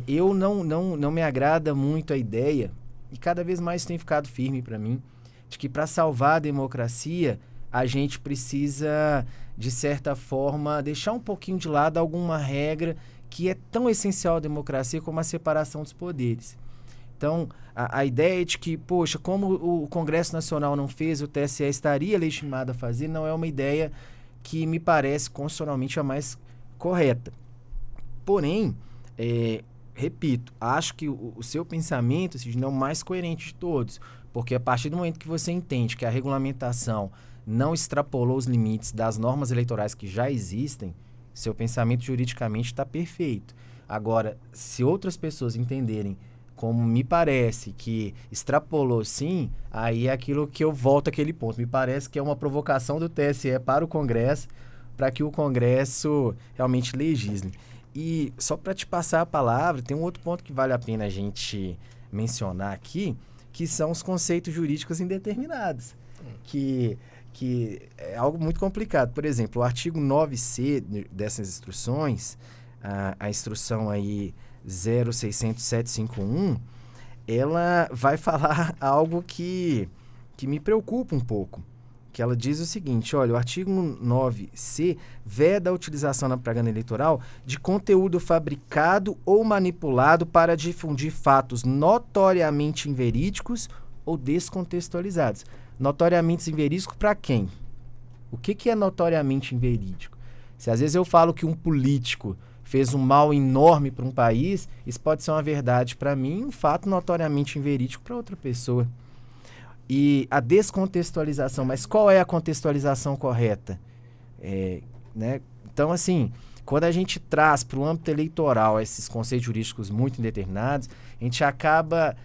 Speaker 5: eu não me agrada muito a ideia, e cada vez mais tem ficado firme para mim, de que para salvar a democracia, a gente precisa, de certa forma, deixar um pouquinho de lado alguma regra que é tão essencial à democracia como a separação dos poderes. Então, a ideia de que, poxa, como o Congresso Nacional não fez, o TSE estaria legitimado a fazer, não é uma ideia que me parece constitucionalmente a mais correta. Porém, repito, acho que o seu pensamento, Sidney, é o mais coerente de todos, porque a partir do momento que você entende que a regulamentação não extrapolou os limites das normas eleitorais que já existem, Seu pensamento juridicamente está perfeito. Agora, se outras pessoas entenderem como me parece que extrapolou sim, aí é aquilo que eu volto àquele ponto. Me parece que é uma provocação do TSE para o Congresso, para que o Congresso realmente legisle. E só para te passar a palavra, tem um outro ponto que vale a pena a gente mencionar aqui, que são os conceitos jurídicos indeterminados, que é algo muito complicado. Por exemplo, o artigo 9C dessas instruções, a instrução aí 0600751, ela vai falar algo que me preocupa um pouco, que ela diz o seguinte: olha, o artigo 9C veda a utilização na propaganda eleitoral de conteúdo fabricado ou manipulado para difundir fatos notoriamente inverídicos ou descontextualizados. Notoriamente inverídico para quem? O que é notoriamente inverídico? Se às vezes eu falo que um político fez um mal enorme para um país, isso pode ser uma verdade para mim e um fato notoriamente inverídico para outra pessoa. E a descontextualização, mas qual é a contextualização correta? Né? Então, assim, quando a gente traz para o âmbito eleitoral esses conceitos jurídicos muito indeterminados, a gente acaba,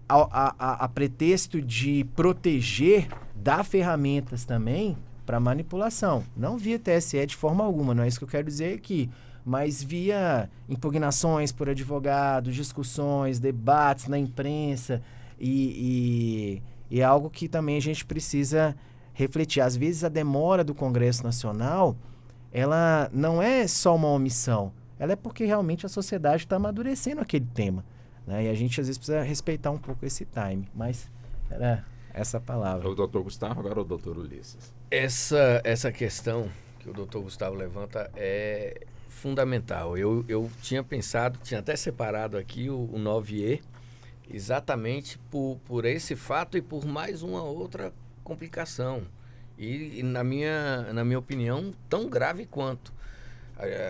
Speaker 5: a pretexto de proteger, dar ferramentas também para manipulação. Não via TSE de forma alguma, não é isso que eu quero dizer aqui, mas via impugnações por advogados, discussões, debates na imprensa e é algo que também a gente precisa refletir. Às vezes a demora do Congresso Nacional, ela não é só uma omissão, ela é porque realmente a sociedade está amadurecendo aquele tema, né? E a gente às vezes precisa respeitar um pouco esse time, mas era essa palavra.
Speaker 3: O doutor Gustavo, agora o doutor Ulisses.
Speaker 4: Essa questão que o doutor Gustavo levanta é fundamental. Eu tinha pensado, tinha até separado aqui o 9E, exatamente por esse fato e por mais uma outra complicação. E na minha opinião, tão grave quanto.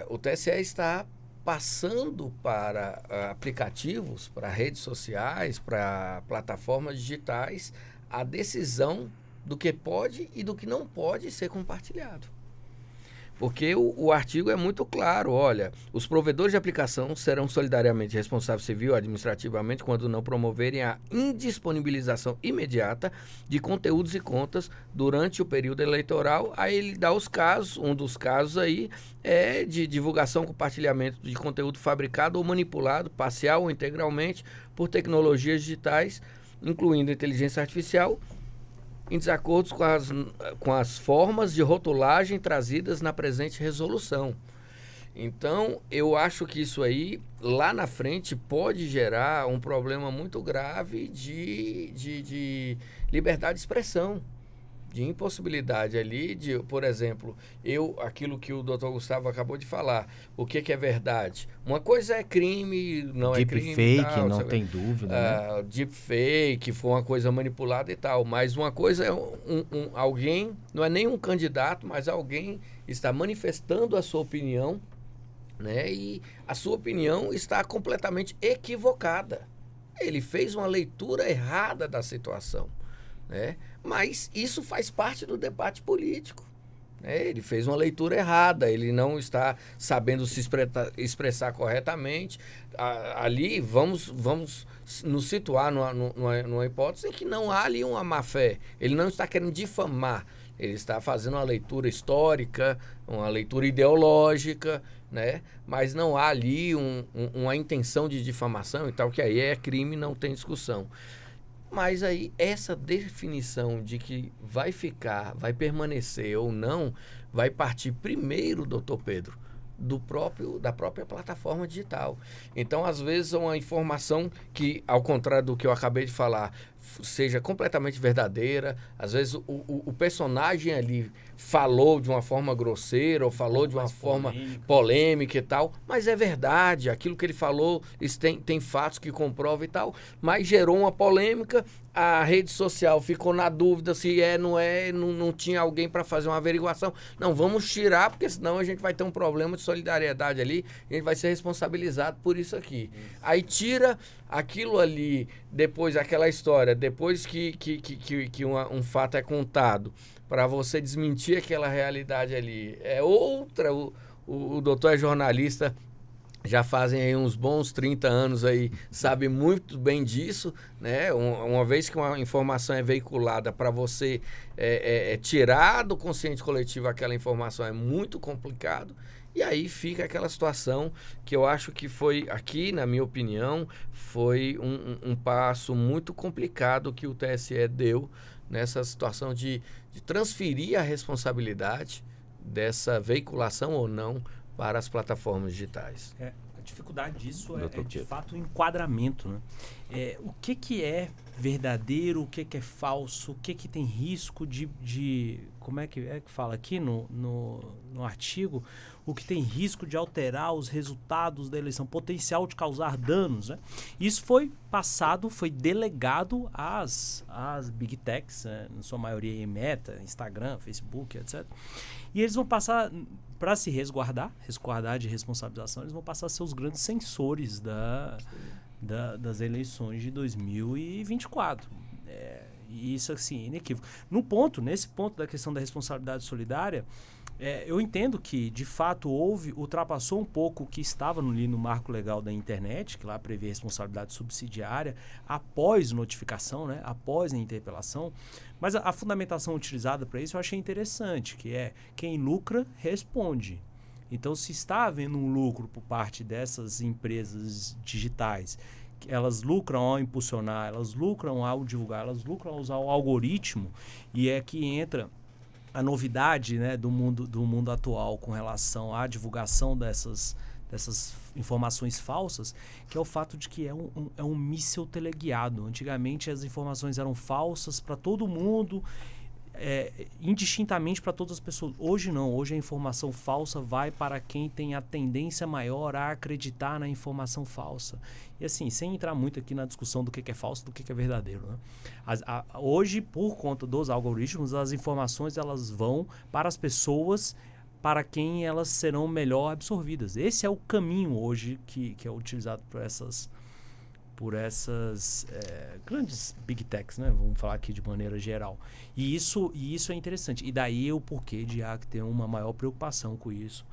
Speaker 4: O TSE está passando para aplicativos, para redes sociais, para plataformas digitais, a decisão do que pode e do que não pode ser compartilhado. Porque o artigo é muito claro, olha, os provedores de aplicação serão solidariamente responsáveis civil e administrativamente quando não promoverem a indisponibilização imediata de conteúdos e contas durante o período eleitoral. Aí ele dá os casos, um dos casos aí é de divulgação, compartilhamento de conteúdo fabricado ou manipulado, parcial ou integralmente, por tecnologias digitais, incluindo inteligência artificial, em desacordo com as formas de rotulagem trazidas na presente resolução. Então, eu acho que isso aí, lá na frente, pode gerar um problema muito grave de liberdade de expressão, de impossibilidade ali de, por exemplo, aquilo que o doutor Gustavo acabou de falar, o que é verdade? Uma coisa é crime, não é crime.
Speaker 5: Deepfake, não tem dúvida. Né?
Speaker 4: Deepfake, foi uma coisa manipulada e tal, mas uma coisa é alguém, não é nem um candidato, mas alguém está manifestando a sua opinião, né? E a sua opinião está completamente equivocada. Ele fez uma leitura errada da situação, né? Mas isso faz parte do debate político, né? Ele fez uma leitura errada, ele não está sabendo se expressar corretamente. Ali vamos nos situar numa hipótese em que não há ali uma má-fé. Ele não está querendo difamar, ele está fazendo uma leitura histórica, uma leitura ideológica, né? Mas não há ali uma intenção de difamação e tal, que aí é crime, não tem discussão. Mas aí essa definição de que vai permanecer ou não, vai partir primeiro, doutor Pedro, da própria plataforma digital. Então, às vezes, uma informação que, ao contrário do que eu acabei de falar, seja completamente verdadeira, às vezes o personagem ali falou de uma forma grosseira ou falou de uma forma polêmica e tal, mas é verdade, aquilo que ele falou, tem fatos que comprovam e tal, mas gerou uma polêmica, a rede social ficou na dúvida se não tinha alguém para fazer uma averiguação. Não, vamos tirar, porque senão a gente vai ter um problema de solidariedade ali, a gente vai ser responsabilizado por isso aqui. Aí tira aquilo ali, depois aquela história, depois que um fato é contado, para você desmentir aquela realidade ali, é o doutor é jornalista, já fazem aí uns bons 30 anos aí, sabe muito bem disso, né? Uma vez que uma informação é veiculada para você tirar do consciente coletivo aquela informação é muito complicado. E aí fica aquela situação que eu acho que foi, aqui na minha opinião, foi um passo muito complicado que o TSE deu nessa situação de transferir a responsabilidade dessa veiculação ou não para as plataformas digitais.
Speaker 6: A dificuldade disso é de
Speaker 3: Pedro.
Speaker 6: fato o enquadramento, né? O que é verdadeiro, o que é falso, o que tem risco de como é que fala aqui no artigo, o que tem risco de alterar os resultados da eleição, potencial de causar danos, né? Isso foi passado, foi delegado às Big Techs, né? Na sua maioria Meta, Instagram, Facebook, etc. E eles vão passar, para se resguardar de responsabilização, eles vão passar a ser os grandes censores das eleições de 2024. E isso, assim, é inequívoco. Nesse ponto da questão da responsabilidade solidária, eu entendo que, de fato, ultrapassou um pouco o que estava ali no marco legal da internet, que lá prevê responsabilidade subsidiária após notificação, né, após a interpelação. Mas a fundamentação utilizada para isso eu achei interessante, que é quem lucra responde. Então, se está havendo um lucro por parte dessas empresas digitais, elas lucram ao impulsionar, elas lucram ao divulgar, elas lucram ao usar o algoritmo, e é que entra a novidade, né, do mundo atual com relação à divulgação dessas informações falsas, que é o fato de que é um míssil teleguiado. Antigamente as informações eram falsas para todo mundo, indistintamente para todas as pessoas. Hoje não, hoje a informação falsa vai para quem tem a tendência maior a acreditar na informação falsa. E assim, sem entrar muito aqui na discussão do que é falso, do que é verdadeiro, né? Hoje, por conta dos algoritmos, as informações elas vão para as pessoas para quem elas serão melhor absorvidas. Esse é o caminho hoje que é utilizado por essas grandes big techs, né? Vamos falar aqui de maneira geral. E isso é interessante. E daí o porquê de ter uma maior preocupação com isso.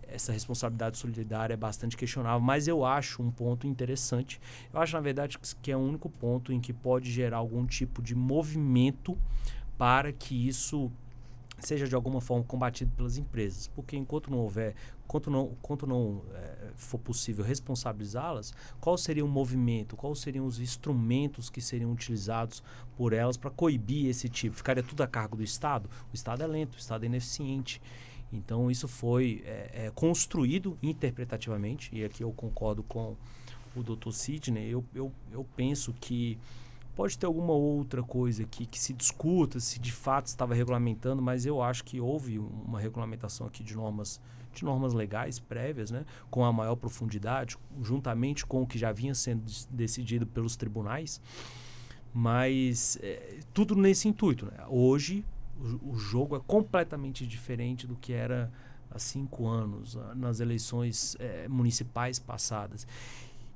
Speaker 6: Essa responsabilidade solidária é bastante questionável, mas eu acho um ponto interessante. Eu acho, na verdade, que é o único ponto em que pode gerar algum tipo de movimento para que isso seja de alguma forma combatido pelas empresas, porque enquanto não for possível responsabilizá-las, qual seria o movimento, quais seriam os instrumentos que seriam utilizados por elas para coibir esse tipo? Ficaria tudo a cargo do Estado? O Estado é lento, o Estado é ineficiente. Então isso foi construído interpretativamente, e aqui eu concordo com o Dr. Sidney. Eu penso que pode ter alguma outra coisa aqui que se discuta, se de fato estava regulamentando, mas eu acho que houve uma regulamentação aqui de normas legais prévias, né, com a maior profundidade, juntamente com o que já vinha sendo decidido pelos tribunais, mas tudo nesse intuito, né? Hoje o jogo é completamente diferente do que era há 5 anos, nas eleições municipais passadas.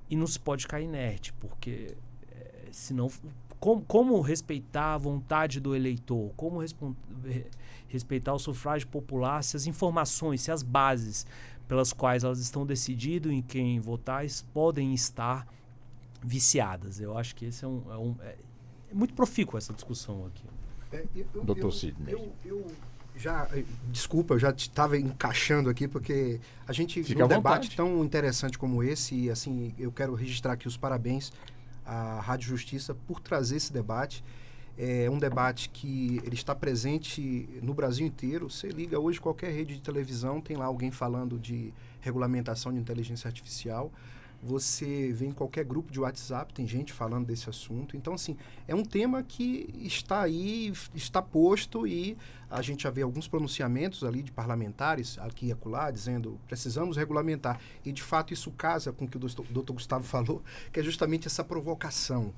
Speaker 6: E não se pode ficar inerte, porque senão, como respeitar a vontade do eleitor? Como respeitar o sufrágio popular se as informações, se as bases pelas quais elas estão decidindo em quem votar podem estar viciadas? Eu acho que esse é muito profícuo essa discussão aqui.
Speaker 3: Dr. Sidney.
Speaker 7: Desculpa, eu já estava encaixando aqui, porque a gente,
Speaker 3: Fica
Speaker 7: num
Speaker 3: à
Speaker 7: debate
Speaker 3: vontade.
Speaker 7: tão interessante como esse, e assim, eu quero registrar aqui os parabéns à Rádio Justiça por trazer esse debate. É um debate que ele está presente no Brasil inteiro. Você liga hoje qualquer rede de televisão, tem lá alguém falando de regulamentação de inteligência artificial. Você vê em qualquer grupo de WhatsApp, tem gente falando desse assunto. Então, assim, é um tema que está aí, está posto, e a gente já vê alguns pronunciamentos ali de parlamentares, aqui e acolá, dizendo precisamos regulamentar. E, de fato, isso casa com o que o doutor Gustavo falou, que é justamente essa provocação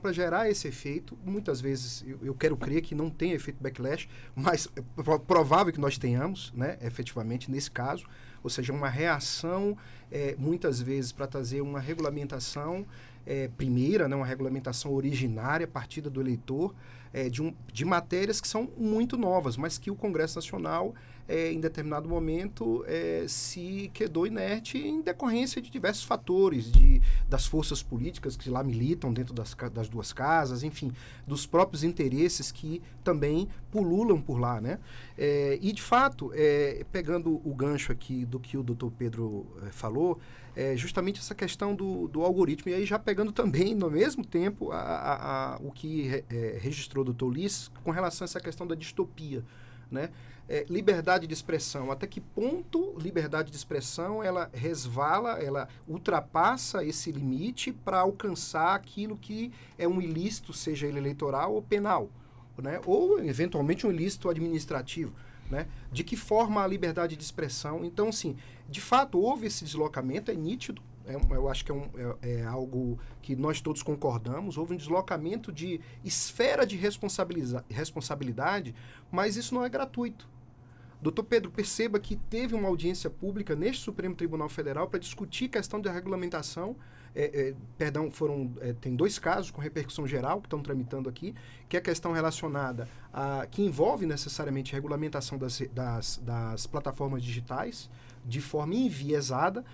Speaker 7: para gerar esse efeito. Muitas vezes, eu quero crer que não tem efeito backlash, mas é provável que nós tenhamos, né, efetivamente, nesse caso. Ou seja, uma reação, muitas vezes, para trazer uma regulamentação primeira, né, uma regulamentação originária, partida do eleitor, de matérias que são muito novas, mas que o Congresso Nacional, em determinado momento, se quedou inerte em decorrência de diversos fatores, das forças políticas que lá militam dentro das duas casas, enfim, dos próprios interesses que também pululam por lá, né? E, de fato, pegando o gancho aqui do que o doutor Pedro falou, justamente essa questão do algoritmo, e aí já pegando também, no mesmo tempo, o que registrou o doutor Ulisses com relação a essa questão da distopia, né? Liberdade de expressão, até que ponto liberdade de expressão ela resvala, ela ultrapassa esse limite para alcançar aquilo que é um ilícito, seja ele eleitoral ou penal, né? Ou eventualmente um ilícito administrativo, né? De que forma a liberdade de expressão? Então, assim, de fato houve esse deslocamento, é nítido. Eu acho que é algo que nós todos concordamos. Houve um deslocamento de esfera de responsabilidade, mas isso não é gratuito. Doutor Pedro, perceba que teve uma audiência pública neste Supremo Tribunal Federal para discutir questão da regulamentação. Tem 2 casos com repercussão geral que estão tramitando aqui, que é a questão relacionada que envolve necessariamente a regulamentação das plataformas digitais de forma enviesada.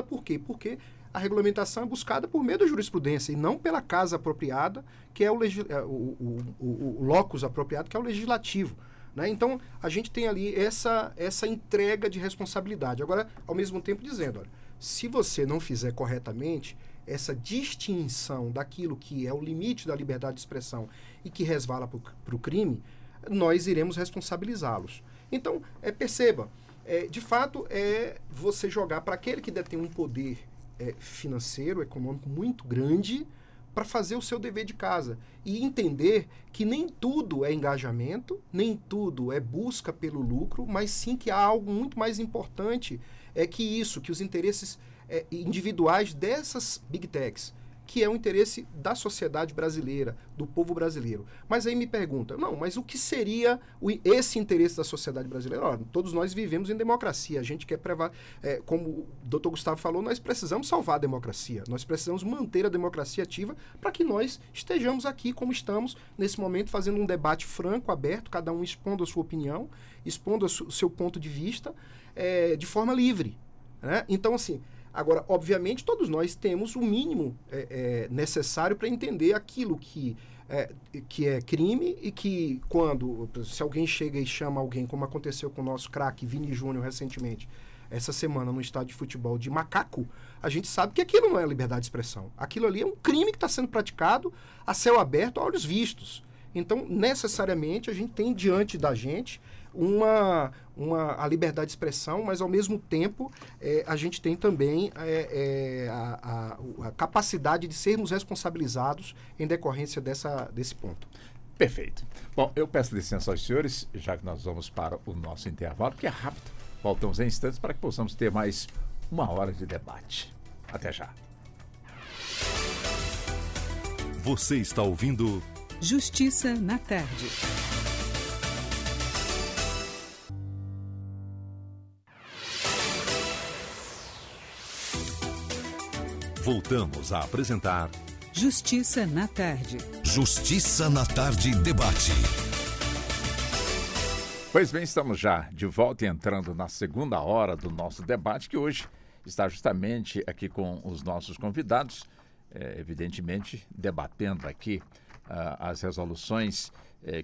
Speaker 7: Por quê? Porque a regulamentação é buscada por meio da jurisprudência e não pela casa apropriada, que é o locus apropriado, que é o legislativo, né? Então, a gente tem ali essa entrega de responsabilidade. Agora, ao mesmo tempo, dizendo, olha, se você não fizer corretamente essa distinção daquilo que é o limite da liberdade de expressão e que resvala para o crime, nós iremos responsabilizá-los. Então, perceba, de fato, você jogar para aquele que detém um poder financeiro, econômico muito grande, para fazer o seu dever de casa e entender que nem tudo é engajamento, nem tudo é busca pelo lucro, mas sim que há algo muito mais importante que os interesses individuais dessas big techs, que é o interesse da sociedade brasileira, do povo brasileiro. Mas aí me pergunta, mas o que seria esse interesse da sociedade brasileira? Ora, todos nós vivemos em democracia, a gente quer como o doutor Gustavo falou, nós precisamos salvar a democracia, nós precisamos manter a democracia ativa para que nós estejamos aqui como estamos, nesse momento, fazendo um debate franco, aberto, cada um expondo a sua opinião, expondo o seu ponto de vista, de forma livre, né? Então, assim, agora, obviamente, todos nós temos o mínimo necessário para entender aquilo que é crime e que se alguém chega e chama alguém, como aconteceu com o nosso craque Vini Júnior recentemente, essa semana no estádio de futebol de macaco, a gente sabe que aquilo não é liberdade de expressão. Aquilo ali é um crime que está sendo praticado a céu aberto, a olhos vistos. Então, necessariamente, a gente tem diante da gente a liberdade de expressão, mas, ao mesmo tempo, a gente tem também a capacidade de sermos responsabilizados em decorrência desse ponto.
Speaker 3: Perfeito. Bom, eu peço licença aos senhores, já que nós vamos para o nosso intervalo, que é rápido. Voltamos em instantes para que possamos ter mais 1 hora de debate. Até já.
Speaker 1: Você está ouvindo
Speaker 2: Justiça na Tarde.
Speaker 1: Voltamos a apresentar
Speaker 2: Justiça na Tarde.
Speaker 1: Justiça na Tarde Debate.
Speaker 3: Pois bem, estamos já de volta e entrando na 2ª hora do nosso debate, que hoje está justamente aqui com os nossos convidados, evidentemente debatendo aqui as resoluções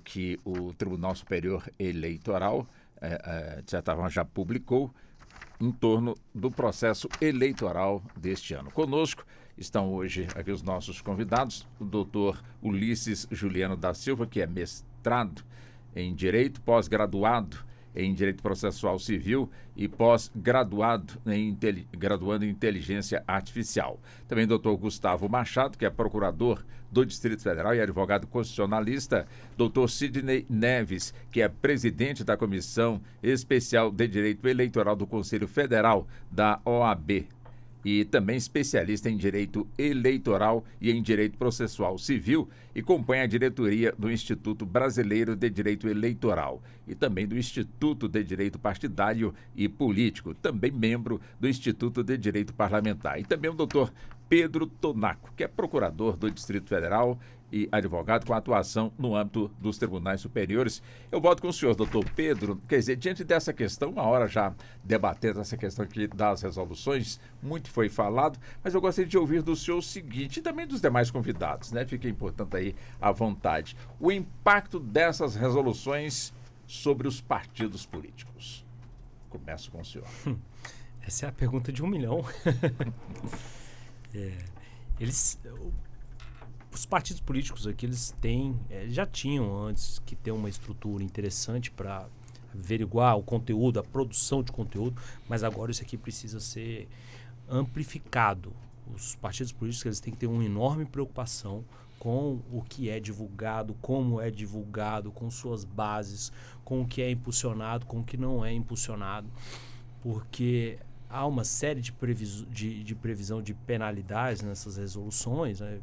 Speaker 3: que o Tribunal Superior Eleitoral, de certa forma, já publicou em torno do processo eleitoral deste ano. Conosco estão hoje aqui os nossos convidados, o doutor Ulisses Juliano da Silva, que é mestrado em Direito, pós-graduado em Direito Processual Civil e pós-graduado graduando em Inteligência Artificial. Também o doutor Gustavo Machado, que é procurador do Distrito Federal e advogado constitucionalista. Doutor Sidney Neves, que é presidente da Comissão Especial de Direito Eleitoral do Conselho Federal da OAB. E também especialista em Direito Eleitoral e em Direito Processual Civil e compõe a diretoria do Instituto Brasileiro de Direito Eleitoral e também do Instituto de Direito Partidário e Político, também membro do Instituto de Direito Parlamentar. E também o doutor Pedro Tonaco, que é procurador do Distrito Federal e advogado com atuação no âmbito dos tribunais superiores. Eu volto com o senhor, doutor Pedro. Quer dizer, diante dessa questão, uma hora já debatendo essa questão aqui das resoluções, muito foi falado, mas eu gostaria de ouvir do senhor o seguinte, e também dos demais convidados, né? Fica importante aí à vontade. O impacto dessas resoluções sobre os partidos políticos. Começo com o senhor.
Speaker 6: Essa é a pergunta de 1 milhão. Os partidos políticos aqui, eles já tinham antes que ter uma estrutura interessante para averiguar o conteúdo, a produção de conteúdo, mas agora isso aqui precisa ser amplificado. Os partidos políticos, eles têm que ter uma enorme preocupação com o que é divulgado, como é divulgado, com suas bases, com o que é impulsionado, com o que não é impulsionado, porque há uma série de previsão de penalidades nessas resoluções, né?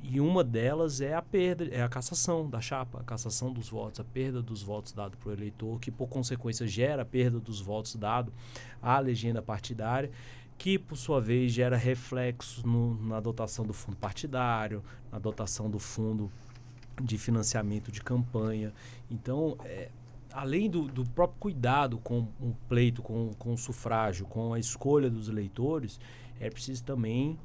Speaker 6: E uma delas é a cassação da chapa, a cassação dos votos, a perda dos votos dados para o eleitor, que por consequência gera a perda dos votos dados à legenda partidária, que por sua vez gera reflexos na dotação do fundo partidário, na dotação do fundo de financiamento de campanha. Então, além do próprio cuidado com o pleito, com o sufrágio, com a escolha dos eleitores, é preciso também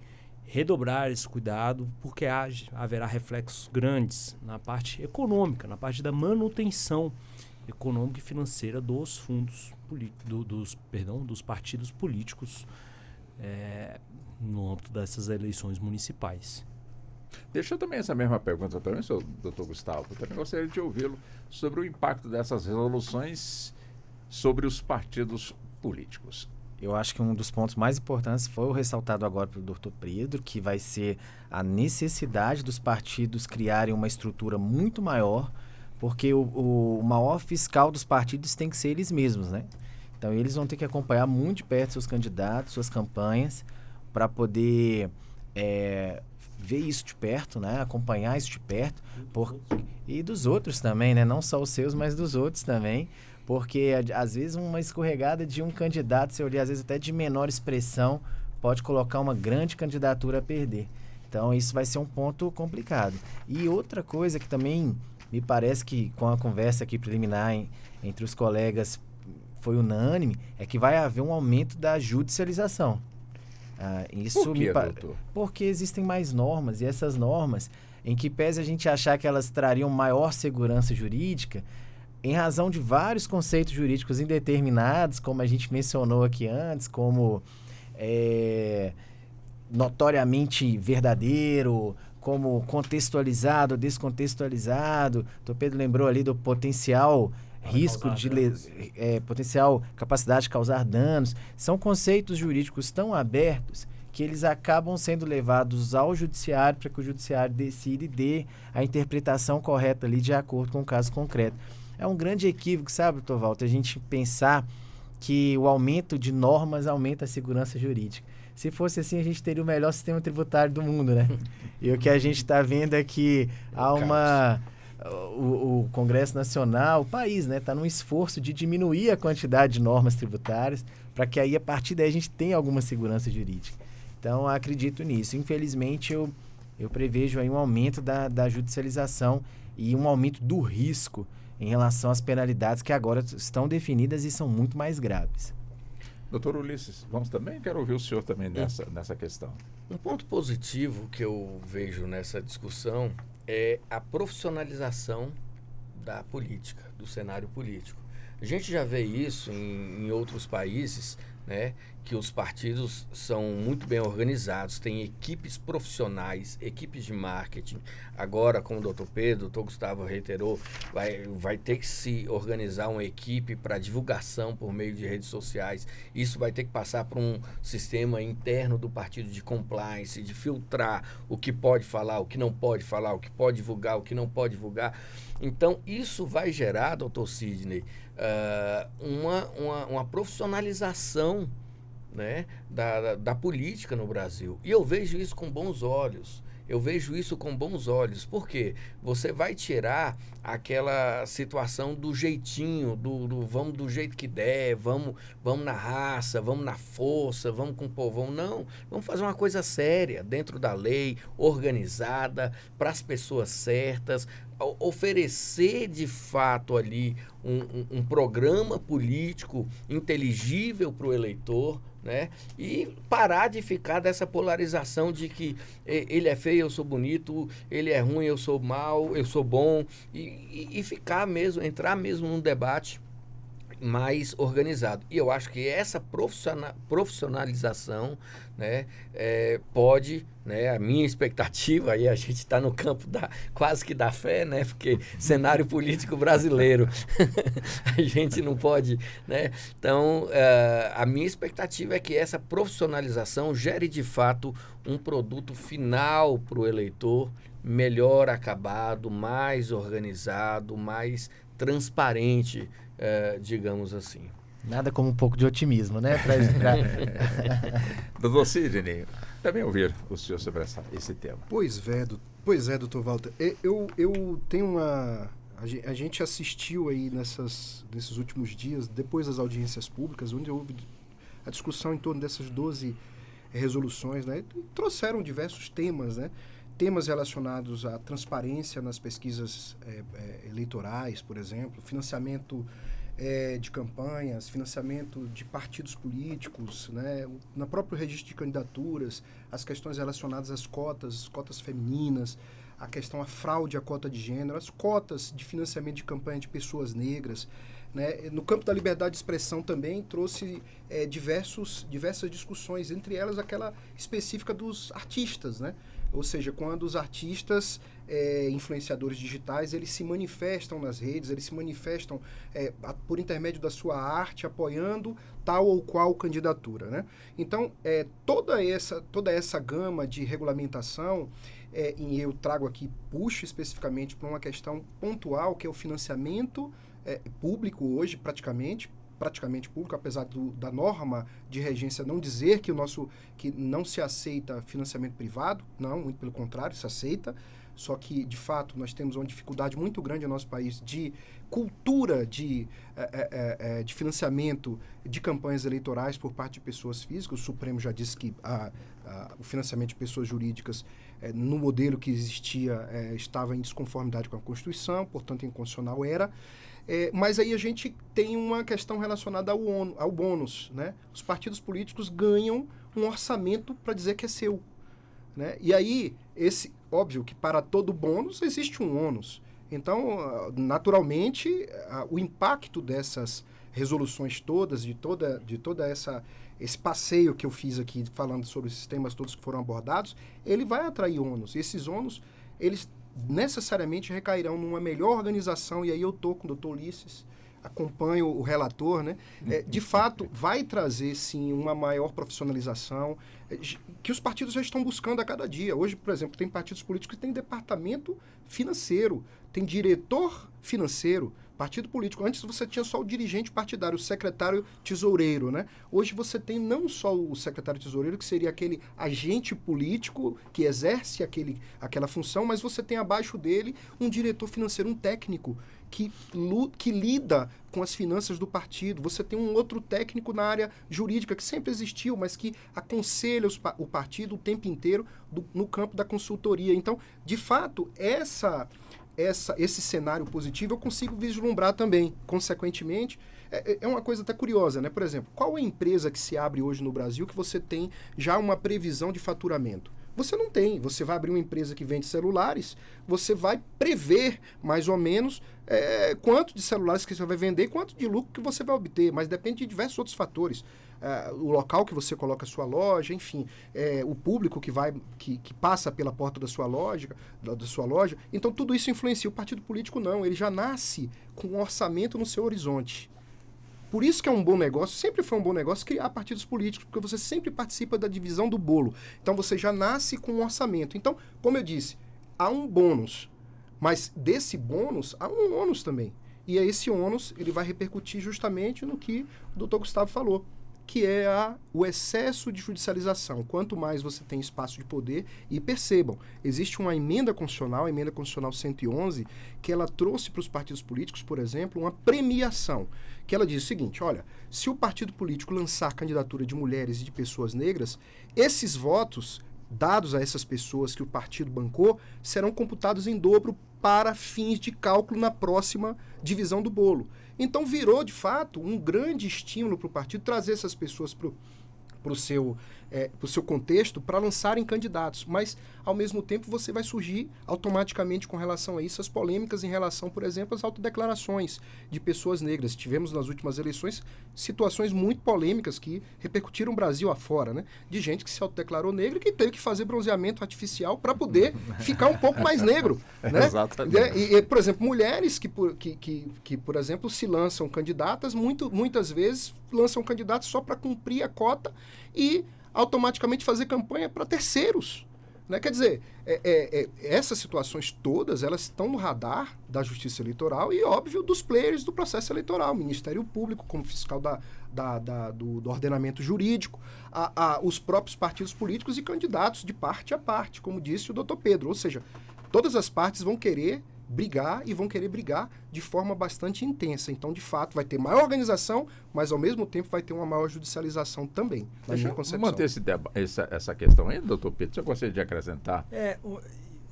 Speaker 6: redobrar esse cuidado, porque haverá reflexos grandes na parte econômica, na parte da manutenção econômica e financeira dos fundos dos partidos políticos no âmbito dessas eleições municipais.
Speaker 3: Deixa eu também essa mesma pergunta também, senhor doutor Gustavo. Eu também gostaria de ouvi-lo sobre o impacto dessas resoluções sobre os partidos políticos.
Speaker 5: Eu acho que um dos pontos mais importantes foi o ressaltado agora pelo Dr. Pedro, que vai ser a necessidade dos partidos criarem uma estrutura muito maior, porque o maior fiscal dos partidos tem que ser eles mesmos, né? Então, eles vão ter que acompanhar muito de perto seus candidatos, suas campanhas, para poder ver isso de perto, né? Acompanhar isso de perto. E dos outros também, né? Não só os seus, mas dos outros também. Porque, às vezes, uma escorregada de um candidato, se olhar, às vezes, até de menor expressão, pode colocar uma grande candidatura a perder. Então, isso vai ser um ponto complicado. E outra coisa que também me parece que, com a conversa aqui preliminar entre os colegas, foi unânime, é que vai haver um aumento da judicialização. Isso
Speaker 3: Por quê, doutor?
Speaker 5: Porque existem mais normas, e essas normas, em que pese a gente achar que elas trariam maior segurança jurídica, em razão de vários conceitos jurídicos indeterminados, como a gente mencionou aqui antes, como notoriamente verdadeiro, como contextualizado, descontextualizado. O Pedro lembrou ali do potencial risco de potencial capacidade de causar danos. São conceitos jurídicos tão abertos que eles acabam sendo levados ao judiciário para que o judiciário decida e dê a interpretação correta ali de acordo com o caso concreto. É um grande equívoco, sabe, Dr. Walter, a gente pensar que o aumento de normas aumenta a segurança jurídica. Se fosse assim, a gente teria o melhor sistema tributário do mundo, né? E o que a gente está vendo é que o Congresso Nacional, o país, né, está num esforço de diminuir a quantidade de normas tributárias para que aí, a partir daí, a gente tenha alguma segurança jurídica. Então, acredito nisso. Infelizmente, eu prevejo aí um aumento da judicialização e um aumento do risco em relação às penalidades que agora estão definidas e são muito mais graves.
Speaker 3: Doutor Ulisses, vamos também? Quero ouvir o senhor também nessa questão.
Speaker 4: Um ponto positivo que eu vejo nessa discussão é a profissionalização da política, do cenário político. A gente já vê isso em outros países, né, que os partidos são muito bem organizados, têm equipes profissionais, equipes de marketing. Agora, como o Dr. Pedro, o Dr. Gustavo reiterou, vai ter que se organizar uma equipe para divulgação por meio de redes sociais. Isso vai ter que passar por um sistema interno do partido de compliance, de filtrar o que pode falar, o que não pode falar, o que pode divulgar, o que não pode divulgar. Então, isso vai gerar, Dr. Sidney, uma profissionalização, né, da política no Brasil. E eu vejo isso com bons olhos. eu vejo isso com bons olhos. Por quê? Você vai tirar aquela situação do jeitinho, do vamos do jeito que der, vamos na raça, vamos na força, vamos com o povão. Não, vamos fazer uma coisa séria, dentro da lei, organizada, para as pessoas certas, oferecer de fato ali um programa político inteligível para o eleitor, né? E parar de ficar dessa polarização de que ele é feio, eu sou bonito, ele é ruim, eu sou mal, eu sou bom, e ficar mesmo, entrar mesmo num debate mais organizado. E eu acho que essa profissionalização, né, pode, né, a minha expectativa, aí a gente está no campo quase que da fé, né, porque cenário político brasileiro, a gente não pode, né, então a minha expectativa é que essa profissionalização gere de fato um produto final para o eleitor melhor acabado, mais organizado, mais transparente, digamos assim.
Speaker 5: Nada como um pouco de otimismo, né?
Speaker 3: Doutor Sidney, também ouvir o senhor sobre esse tema.
Speaker 7: Pois é, doutor Walter. Eu tenho uma... A gente assistiu aí nesses últimos dias, depois das audiências públicas, onde houve a discussão em torno dessas 12 resoluções, né? E trouxeram diversos temas, né? Temas relacionados à transparência nas pesquisas eleitorais, por exemplo, financiamento de campanhas, financiamento de partidos políticos, né? No próprio registro de candidaturas, as questões relacionadas às cotas femininas, a fraude à cota de gênero, as cotas de financiamento de campanha de pessoas negras, né? No campo da liberdade de expressão também trouxe diversas discussões, entre elas aquela específica dos artistas, né? Ou seja, quando os artistas, influenciadores digitais, eles se manifestam nas redes, eles se manifestam por intermédio da sua arte, apoiando tal ou qual candidatura, né? Então, toda essa gama de regulamentação, e eu trago aqui, puxo especificamente para uma questão pontual, que é o financiamento público hoje, praticamente público, apesar da norma de regência não dizer que não se aceita financiamento privado, não, muito pelo contrário, se aceita, só que, de fato, nós temos uma dificuldade muito grande no nosso país de cultura de financiamento de campanhas eleitorais por parte de pessoas físicas. O Supremo já disse que o financiamento de pessoas jurídicas, no modelo que existia, estava em desconformidade com a Constituição, portanto, inconstitucional era. Mas aí a gente tem uma questão relacionada ao bônus, né? Os partidos políticos ganham um orçamento para dizer que é seu, né? E aí, óbvio que para todo bônus existe um ônus. Então, naturalmente, o impacto dessas resoluções todas, de toda esse passeio que eu fiz aqui falando sobre esses temas todos que foram abordados, ele vai atrair ônus. E esses ônus, eles necessariamente recairão numa melhor organização, e aí eu estou com o doutor Ulisses, acompanho o relator, né? De fato, vai trazer, sim, uma maior profissionalização, que os partidos já estão buscando a cada dia. Hoje, por exemplo, tem partidos políticos que têm departamento financeiro, tem diretor financeiro, partido político. Antes você tinha só o dirigente partidário, o secretário tesoureiro, né? Hoje você tem não só o secretário tesoureiro, que seria aquele agente político que exerce aquela função, mas você tem abaixo dele um diretor financeiro, um técnico que lida com as finanças do partido. Você tem um outro técnico na área jurídica que sempre existiu, mas que aconselha o partido o tempo inteiro no campo da consultoria. Então, de fato, esse cenário positivo eu consigo vislumbrar também. Consequentemente, é uma coisa até curiosa, né? Por exemplo, qual é a empresa que se abre hoje no Brasil que você tem já uma previsão de faturamento? Você não tem. Você vai abrir uma empresa que vende celulares, você vai prever mais ou menos quanto de celulares que você vai vender, quanto de lucro que você vai obter, mas depende de diversos outros fatores. O local que você coloca a sua loja, enfim, o público que passa pela porta da sua loja. Então, tudo isso influencia. O partido político não, ele já nasce com um orçamento no seu horizonte. Por isso que é um bom negócio, sempre foi um bom negócio criar partidos políticos, porque você sempre participa da divisão do bolo. Então, você já nasce com um orçamento. Então, como eu disse, há um bônus, mas desse bônus há um ônus também. E esse ônus, ele vai repercutir justamente no que o doutor Gustavo falou. que é o excesso de judicialização. Quanto mais você tem espaço de poder, e percebam, existe uma emenda constitucional, a emenda constitucional 111, que ela trouxe para os partidos políticos, por exemplo, uma premiação, que ela diz o seguinte, olha, se o partido político lançar candidatura de mulheres e de pessoas negras, esses votos dados a essas pessoas que o partido bancou serão computados em dobro para fins de cálculo na próxima divisão do bolo. Então virou, de fato, um grande estímulo para o partido trazer essas pessoas para o seu contexto para lançarem candidatos. Mas, ao mesmo tempo, você vai surgir automaticamente com relação a isso as polêmicas em relação, por exemplo, às autodeclarações de pessoas negras. Tivemos nas últimas eleições situações muito polêmicas que repercutiram o Brasil afora, né? De gente que se autodeclarou negra e que teve que fazer bronzeamento artificial para poder ficar um pouco mais negro. Né?
Speaker 3: Exatamente.
Speaker 7: E, por exemplo, mulheres que, por exemplo, se lançam candidatas, muitas vezes lançam candidatos só para cumprir a cota e automaticamente fazer campanha para terceiros. Né? Quer dizer, essas situações todas, elas estão no radar da Justiça Eleitoral e, óbvio, dos players do processo eleitoral, Ministério Público, como fiscal do ordenamento jurídico, os próprios partidos políticos e candidatos de parte a parte, como disse o doutor Pedro. Ou seja, todas as partes vão querer brigar e vão querer brigar de forma bastante intensa. Então, de fato, vai ter maior organização, mas, ao mesmo tempo, vai ter uma maior judicialização também, na minha concepção.
Speaker 3: Vamos manter essa questão aí, doutor Pedro. Eu gostaria de acrescentar.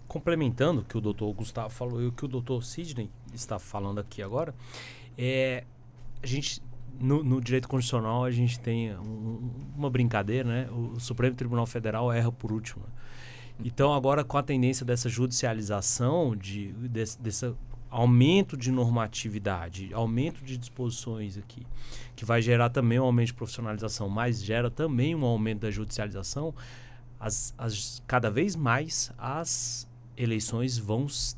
Speaker 6: Complementando o que o doutor Gustavo falou e o que o doutor Sidney está falando aqui agora, a gente, no direito constitucional, a gente tem uma brincadeira, né? O Supremo Tribunal Federal erra por último, né? Então, agora, com a tendência dessa judicialização, desse aumento de normatividade, aumento de disposições aqui, que vai gerar também um aumento de profissionalização, mas gera também um aumento da judicialização, cada vez mais as eleições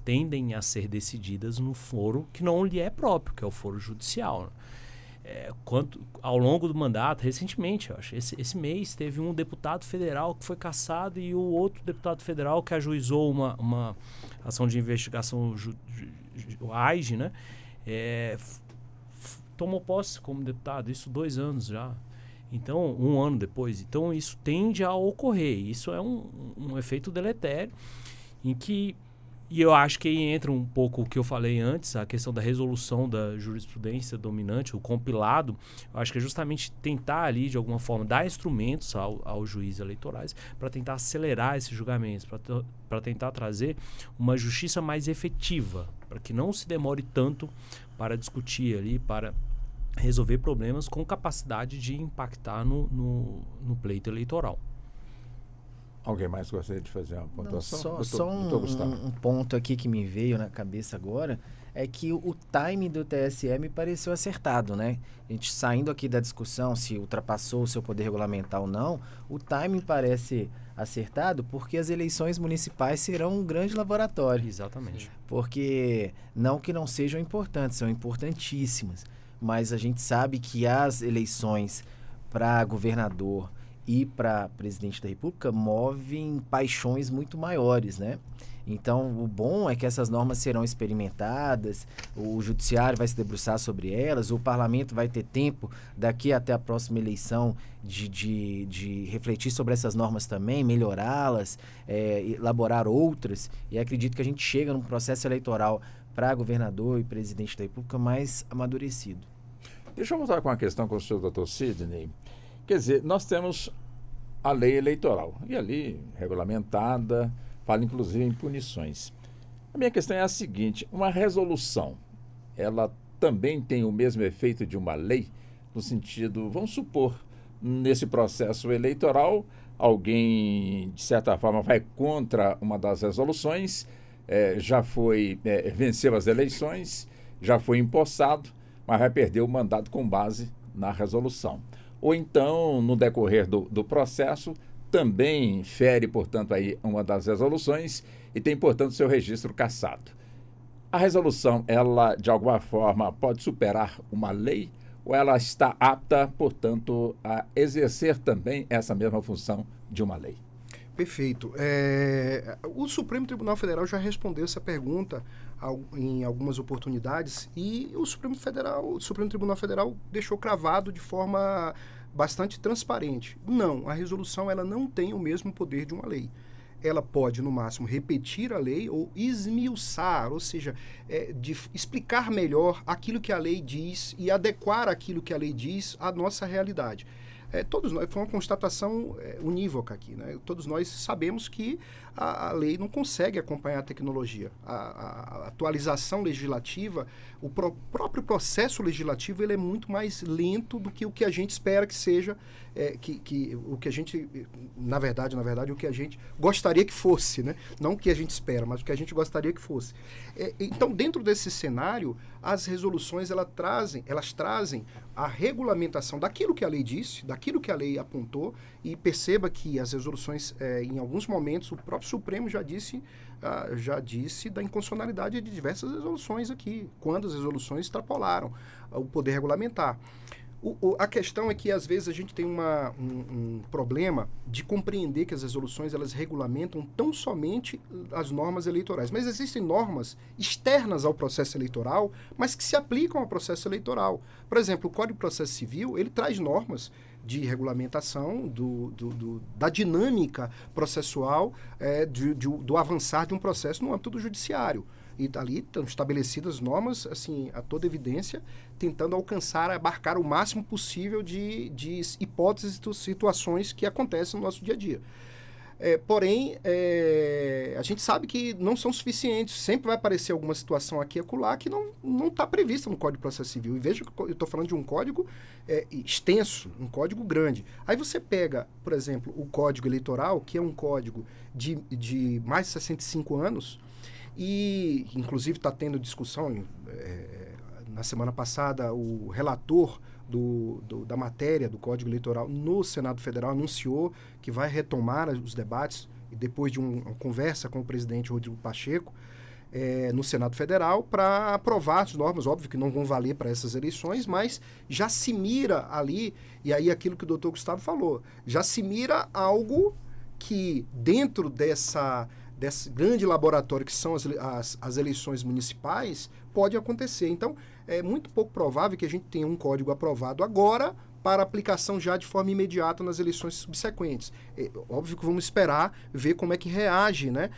Speaker 6: tendem a ser decididas no foro que não lhe é próprio, que é o foro judicial, né? Ao longo do mandato, recentemente, eu acho, esse mês, teve um deputado federal que foi cassado e o outro deputado federal que ajuizou uma ação de investigação, o AIGE, né? Tomou posse como deputado, isso 2 anos já. Então, 1 ano depois. Então, isso tende a ocorrer. Isso é um efeito deletério em que... E eu acho que aí entra um pouco o que eu falei antes, a questão da resolução da jurisprudência dominante, o compilado. Eu acho que é justamente tentar ali, de alguma forma, dar instrumentos aos juízes eleitorais para tentar acelerar esses julgamentos, para tentar trazer uma justiça mais efetiva, para que não se demore tanto para discutir ali, para resolver problemas com capacidade de impactar no pleito eleitoral.
Speaker 3: Alguém mais gostaria de fazer uma pontuação?
Speaker 5: Não, só um ponto aqui que me veio na cabeça agora é que o time do TSE me pareceu acertado, né? A gente saindo aqui da discussão se ultrapassou o seu poder regulamentar ou não, o time parece acertado porque as eleições municipais serão um grande laboratório.
Speaker 6: Exatamente.
Speaker 5: Porque não que não sejam importantes, são importantíssimas, mas a gente sabe que as eleições para governador e para presidente da República movem paixões muito maiores, né? Então, o bom é que essas normas serão experimentadas, o judiciário vai se debruçar sobre elas, o parlamento vai ter tempo, daqui até a próxima eleição, de refletir sobre essas normas também, melhorá-las, elaborar outras, e acredito que a gente chega num processo eleitoral para governador e presidente da República mais amadurecido.
Speaker 3: Deixa eu voltar com a questão com o senhor doutor Sidney. Quer dizer, nós temos a lei eleitoral, e ali, regulamentada, fala inclusive em punições. A minha questão é a seguinte: uma resolução, ela também tem o mesmo efeito de uma lei, no sentido, vamos supor, nesse processo eleitoral, alguém, de certa forma, vai contra uma das resoluções, venceu as eleições, já foi empossado, mas vai perder o mandato com base na resolução. Ou então, no decorrer do processo, também fere, portanto, aí uma das resoluções e tem, portanto, seu registro cassado. A resolução, ela, de alguma forma, pode superar uma lei ou ela está apta, portanto, a exercer também essa mesma função de uma lei?
Speaker 7: Perfeito. O Supremo Tribunal Federal já respondeu essa pergunta em algumas oportunidades e o Supremo Tribunal Federal deixou cravado de forma bastante transparente. Não, a resolução ela não tem o mesmo poder de uma lei. Ela pode, no máximo, repetir a lei ou esmiuçar, ou seja, explicar melhor aquilo que a lei diz e adequar aquilo que a lei diz à nossa realidade. Todos nós, foi uma constatação unívoca aqui, né? Todos nós sabemos que a lei não consegue acompanhar a tecnologia. A atualização legislativa, o próprio processo legislativo, ele é muito mais lento do que o que a gente espera que seja, o que a gente, na verdade, o que a gente gostaria que fosse, né? Não o que a gente espera, mas o que a gente gostaria que fosse. Então, dentro desse cenário, as resoluções elas trazem a regulamentação daquilo que a lei disse, daquilo que a lei apontou, e perceba que as resoluções, em alguns momentos, o próprio Supremo já disse da inconstitucionalidade de diversas resoluções aqui, quando as resoluções extrapolaram o poder regulamentar. A questão é que, às vezes, a gente tem um problema de compreender que as resoluções elas regulamentam tão somente as normas eleitorais. Mas existem normas externas ao processo eleitoral, mas que se aplicam ao processo eleitoral. Por exemplo, o Código de Processo Civil, ele traz normas de regulamentação da dinâmica processual, do avançar de um processo no âmbito do judiciário. E ali estão estabelecidas normas, assim, a toda evidência, tentando abarcar o máximo possível de hipóteses e situações que acontecem no nosso dia a dia. Porém, a gente sabe que não são suficientes. Sempre vai aparecer alguma situação aqui e acolá que não está prevista no Código de Processo Civil. E veja que eu estou falando de um código extenso, um código grande. Aí você pega, por exemplo, o Código Eleitoral, que é um código de mais de 65 anos, e inclusive está tendo discussão, na semana passada o relator da matéria do Código Eleitoral no Senado Federal anunciou que vai retomar os debates, e depois de uma conversa com o presidente Rodrigo Pacheco, no Senado Federal, para aprovar as normas. Óbvio que não vão valer para essas eleições, mas já se mira ali, e aí aquilo que o doutor Gustavo falou, já se mira algo que dentro desse grande laboratório que são as eleições municipais, pode acontecer. Então, é muito pouco provável que a gente tenha um código aprovado agora para aplicação já de forma imediata nas eleições subsequentes. Óbvio que vamos esperar ver como é que reage, né,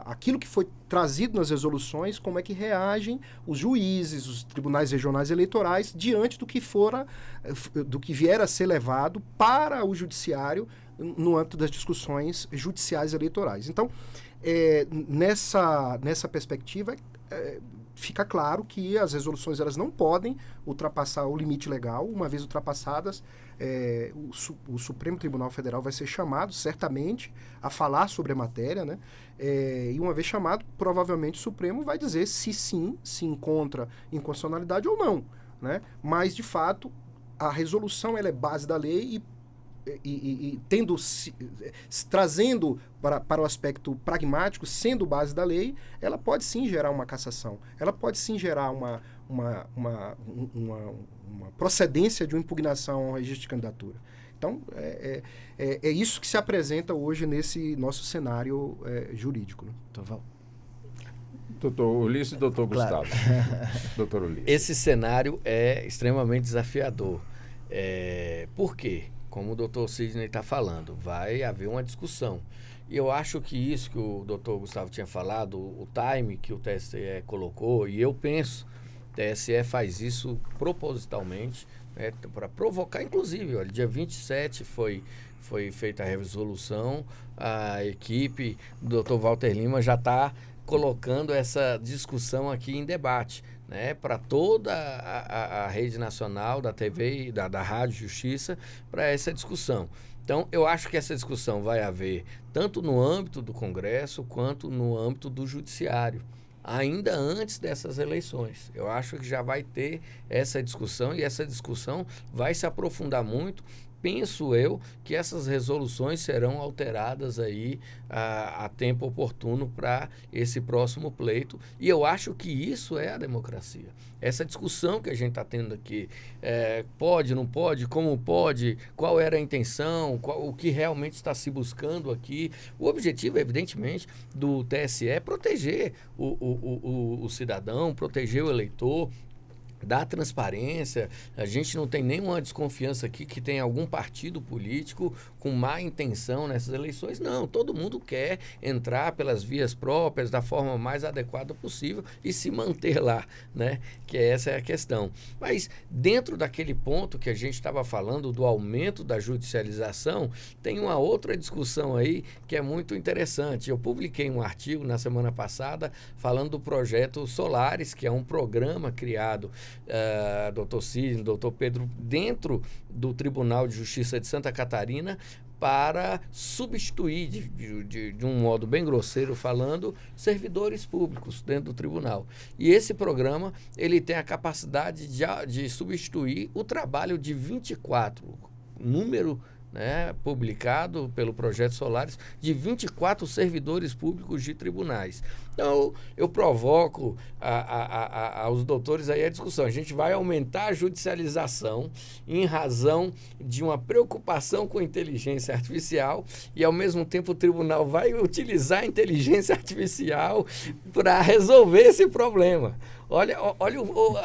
Speaker 7: aquilo que foi trazido nas resoluções, como é que reagem os juízes, os tribunais regionais eleitorais diante do que vier a ser levado para o judiciário no âmbito das discussões judiciais eleitorais. Então, nessa perspectiva, fica claro que as resoluções elas não podem ultrapassar o limite legal. Uma vez ultrapassadas, o Supremo Tribunal Federal vai ser chamado, certamente, a falar sobre a matéria, né? E uma vez chamado, provavelmente o Supremo vai dizer se sim, se encontra inconstitucionalidade ou não, né? Mas, de fato, a resolução ela é base da lei e trazendo para o aspecto pragmático, sendo base da lei, ela pode sim gerar uma cassação, ela pode sim gerar uma procedência de uma impugnação ao registro de candidatura. Então, é isso que se apresenta hoje nesse nosso cenário jurídico, né?
Speaker 3: Doutor Ulisses e doutor Gustavo. Doutor Ulisses.
Speaker 4: Esse cenário é extremamente desafiador. Por quê? Como o doutor Sidney está falando, vai haver uma discussão. E eu acho que isso que o doutor Gustavo tinha falado, o time que o TSE colocou, e eu penso, o TSE faz isso propositalmente, né, para provocar, inclusive, olha, dia 27 foi feita a resolução, a equipe do doutor Walter Lima já está colocando essa discussão aqui em debate, né, para toda a rede nacional da TV e da Rádio Justiça, para essa discussão. Então, eu acho que essa discussão vai haver tanto no âmbito do Congresso quanto no âmbito do Judiciário, ainda antes dessas eleições. Eu acho que já vai ter essa discussão, e essa discussão vai se aprofundar muito. Penso eu que essas resoluções serão alteradas aí a tempo oportuno para esse próximo pleito, e eu acho que isso é a democracia. Essa discussão que a gente está tendo aqui, pode, não pode, como pode, qual era a intenção, o que realmente está se buscando aqui. O objetivo, evidentemente, do TSE é proteger o cidadão, proteger o eleitor, da transparência. A gente não tem nenhuma desconfiança aqui que tem algum partido político com má intenção nessas eleições. Não, todo mundo quer entrar pelas vias próprias, da forma mais adequada possível e se manter lá, né? Que essa é a questão. Mas dentro daquele ponto que a gente estava falando do aumento da judicialização, tem uma outra discussão aí que é muito interessante. Eu publiquei um artigo na semana passada falando do projeto Solares, que é um programa criado Dr. Sidney, Dr. Pedro, dentro do Tribunal de Justiça de Santa Catarina, para substituir, de um modo bem grosseiro falando, servidores públicos dentro do tribunal. E esse programa, ele tem a capacidade de substituir o trabalho de 24, número, né, publicado pelo Projeto Solares, de 24 servidores públicos de tribunais. Então, eu provoco aos doutores aí a discussão. A gente vai aumentar a judicialização em razão de uma preocupação com a inteligência artificial e, ao mesmo tempo, o tribunal vai utilizar a inteligência artificial para resolver esse problema. Olha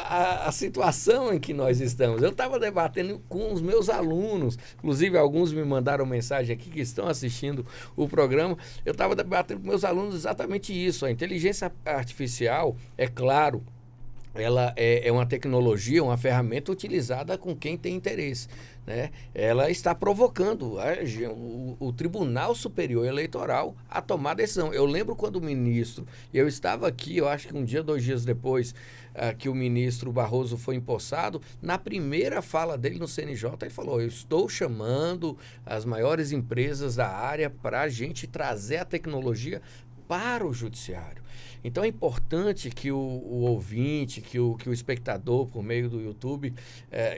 Speaker 4: a situação em que nós estamos. Eu estava debatendo com os meus alunos, inclusive alguns me mandaram mensagem aqui que estão assistindo o programa. Eu estava debatendo com meus alunos exatamente isso. A inteligência artificial, é claro, ela é uma tecnologia, uma ferramenta utilizada com quem tem interesse, né? Ela está provocando o Tribunal Superior Eleitoral a tomar decisão. Eu lembro quando o ministro, eu estava aqui, eu acho que um dia, 2 dias depois que o ministro Barroso foi empossado, na primeira fala dele no CNJ, ele falou: eu estou chamando as maiores empresas da área para a gente trazer a tecnologia para o judiciário. Então é importante que o ouvinte, que o espectador, por meio do YouTube,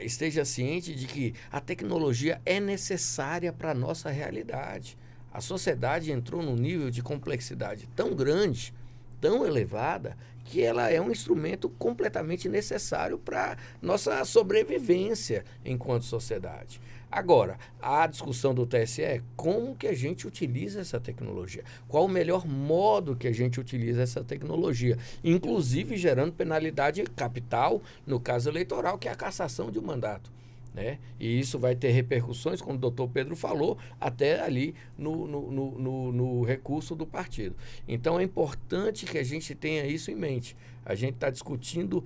Speaker 4: esteja ciente de que a tecnologia é necessária para a nossa realidade. A sociedade entrou num nível de complexidade tão grande, tão elevada, que ela é um instrumento completamente necessário para nossa sobrevivência enquanto sociedade. Agora, a discussão do TSE é como que a gente utiliza essa tecnologia, qual o melhor modo que a gente utiliza essa tecnologia, inclusive gerando penalidade capital no caso eleitoral, que é a cassação de um mandato, né? E isso vai ter repercussões, como o doutor Pedro falou, até ali no recurso do partido. Então é importante que a gente tenha isso em mente. A gente está discutindo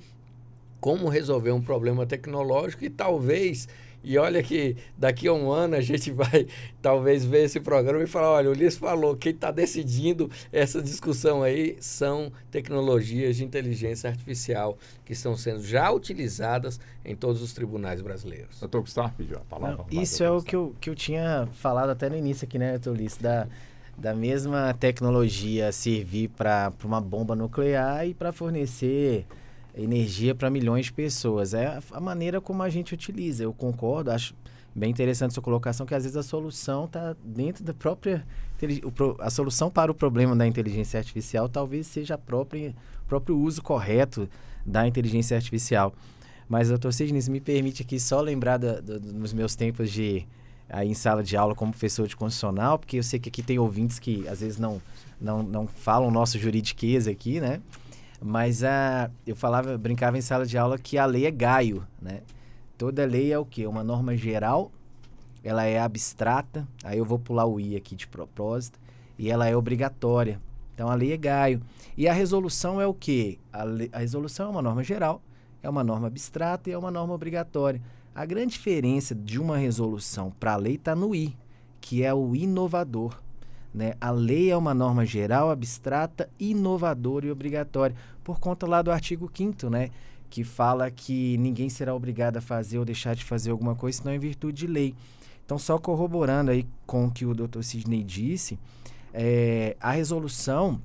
Speaker 4: como resolver um problema tecnológico e talvez... E olha que daqui a um ano a gente vai talvez ver esse programa e falar: olha, o Ulisses falou, quem está decidindo essa discussão aí são tecnologias de inteligência artificial que estão sendo já utilizadas em todos os tribunais brasileiros.
Speaker 3: Doutor Gustavo pediu a palavra.
Speaker 5: Não, isso é o que eu tinha falado até no início aqui, né, doutor Ulisses, da mesma tecnologia servir para uma bomba nuclear e para fornecer energia para milhões de pessoas. É a maneira como a gente utiliza. Eu concordo, acho bem interessante a sua colocação, que às vezes a solução está dentro da própria... A solução para o problema da inteligência artificial talvez seja o próprio uso correto da inteligência artificial. Mas, doutor Sidney, me permite aqui só lembrar dos meus tempos aí em sala de aula como professor de constitucional, porque eu sei que aqui tem ouvintes que às vezes não falam nosso juridiquês aqui, né? Mas eu brincava em sala de aula que a lei é gaio, né? Toda lei é o quê? Uma norma geral, ela é abstrata, aí eu vou pular o I aqui de propósito, e ela é obrigatória. Então a lei é gaio. E a resolução é o quê? A resolução é uma norma geral, é uma norma abstrata e é uma norma obrigatória. A grande diferença de uma resolução para a lei está no I, que é o inovador. Né? A lei é uma norma geral, abstrata, inovadora e obrigatória, por conta lá do artigo 5º, né? Que fala que ninguém será obrigado a fazer ou deixar de fazer alguma coisa, senão em virtude de lei. Então, só corroborando aí com o que o Dr. Sidney disse, a resolução,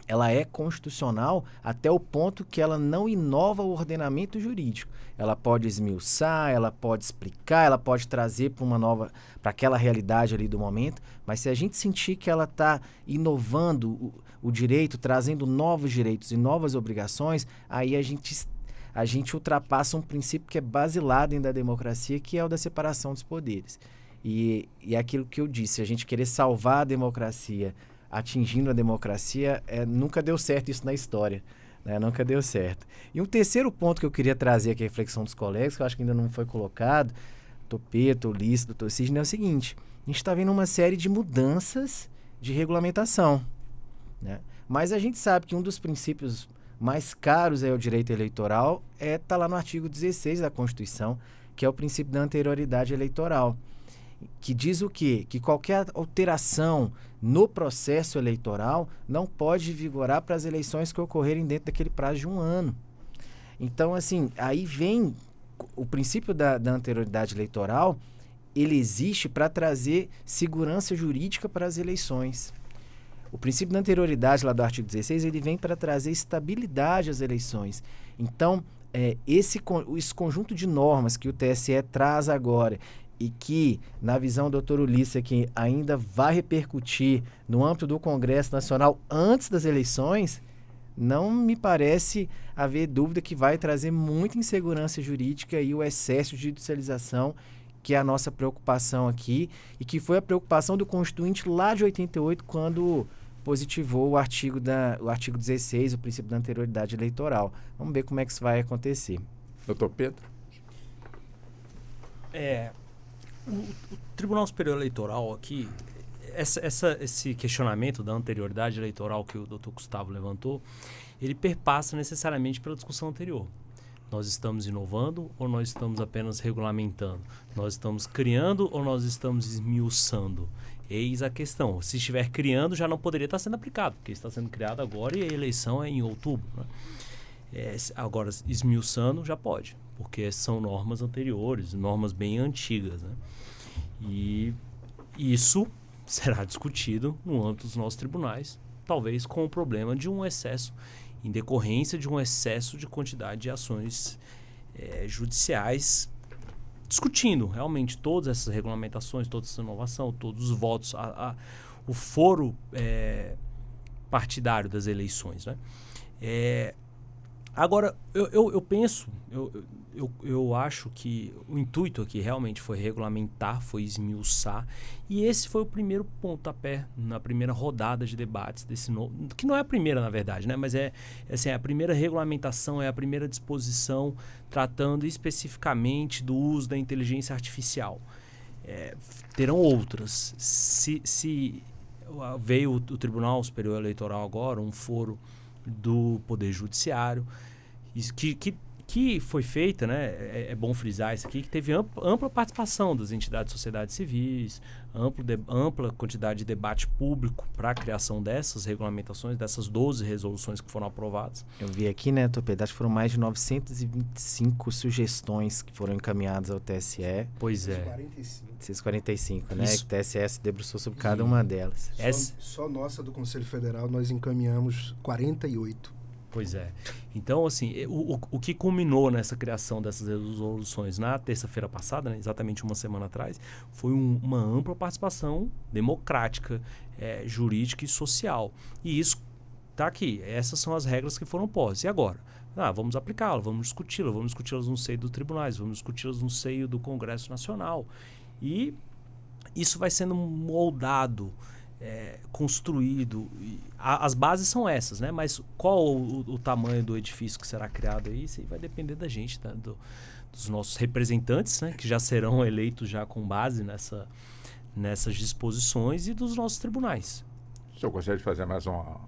Speaker 5: ela é constitucional até o ponto que ela não inova o ordenamento jurídico. Ela pode esmiuçar, ela pode explicar, ela pode trazer para aquela realidade ali do momento, mas se a gente sentir que ela está inovando o direito, trazendo novos direitos e novas obrigações, aí a gente ultrapassa um princípio que é basilar dentro da democracia, que é o da separação dos poderes. E é aquilo que eu disse, a gente querer salvar a democracia atingindo a democracia, nunca deu certo isso na história. né? Nunca deu certo. E um terceiro ponto que eu queria trazer aqui, a reflexão dos colegas, que eu acho que ainda não foi colocado, doutor Pedro, Ulisses, doutor Sidney, é o seguinte: a gente está vendo uma série de mudanças de regulamentação, né? Mas a gente sabe que um dos princípios mais caros ao direito eleitoral tá lá no artigo 16 da Constituição, que é o princípio da anterioridade eleitoral, que diz o quê? Que qualquer alteração no processo eleitoral não pode vigorar para as eleições que ocorrerem dentro daquele prazo de 1 ano. Então, assim, aí vem o princípio da anterioridade eleitoral, ele existe para trazer segurança jurídica para as eleições. O princípio da anterioridade lá do artigo 16, ele vem para trazer estabilidade às eleições. Então, esse conjunto de normas que o TSE traz agora e que, na visão do doutor Ulisses aqui, ainda vai repercutir no âmbito do Congresso Nacional antes das eleições, não me parece haver dúvida que vai trazer muita insegurança jurídica e o excesso de judicialização, que é a nossa preocupação aqui, e que foi a preocupação do Constituinte lá de 88, quando positivou o artigo 16, o princípio da anterioridade eleitoral. Vamos ver como é que isso vai acontecer.
Speaker 3: Doutor Pedro?
Speaker 6: O Tribunal Superior Eleitoral aqui, esse questionamento da anterioridade eleitoral que o doutor Gustavo levantou, ele perpassa necessariamente pela discussão anterior. Nós estamos inovando ou nós estamos apenas regulamentando? Nós estamos criando ou nós estamos esmiuçando? Eis a questão. Se estiver criando, já não poderia estar sendo aplicado, porque está sendo criado agora e a eleição é em outubro, né? Agora, esmiuçando já pode, porque são normas anteriores, normas bem antigas, né? E isso será discutido no âmbito dos nossos tribunais, talvez com o problema de um excesso, em decorrência de um excesso de quantidade de ações judiciais, discutindo realmente todas essas regulamentações, toda essa inovação, todos os votos, o foro partidário das eleições, né? Agora, eu penso, eu acho que o intuito aqui realmente foi regulamentar, foi esmiuçar, e esse foi o primeiro pontapé na primeira rodada de debates desse novo, que não é a primeira, na verdade, né? Mas assim, a primeira regulamentação, é a primeira disposição tratando especificamente do uso da inteligência artificial. Terão outras. Se veio o Tribunal Superior Eleitoral agora, um foro do Poder Judiciário, que foi feita, né, é bom frisar isso aqui, que teve ampla participação das entidades de sociedades civis, ampla quantidade de debate público para a criação dessas regulamentações, dessas 12 resoluções que foram aprovadas.
Speaker 5: Eu vi aqui, né, Topedade, foram mais de 925 sugestões que foram encaminhadas ao TSE.
Speaker 6: Pois é.
Speaker 5: 645, né?
Speaker 6: Isso.
Speaker 5: Que o TSE se debruçou sobre cada uma delas.
Speaker 7: Só nossa do Conselho Federal nós encaminhamos 48.
Speaker 6: Pois é. Então, assim, o que culminou nessa criação dessas resoluções na terça-feira passada, né, exatamente uma semana atrás, foi uma ampla participação democrática, jurídica e social. E isso está aqui. Essas são as regras que foram postas. E agora? Vamos aplicá-las, vamos discuti-las no seio dos tribunais, vamos discuti-las no seio do Congresso Nacional. E isso vai sendo moldado, construído. As bases são essas, né? Mas qual o tamanho do edifício que será criado aí? Isso aí vai depender da gente, tá? Dos nossos representantes, né? Que já serão eleitos já com base nessas disposições, e dos nossos tribunais.
Speaker 3: O senhor gostaria de fazer mais uma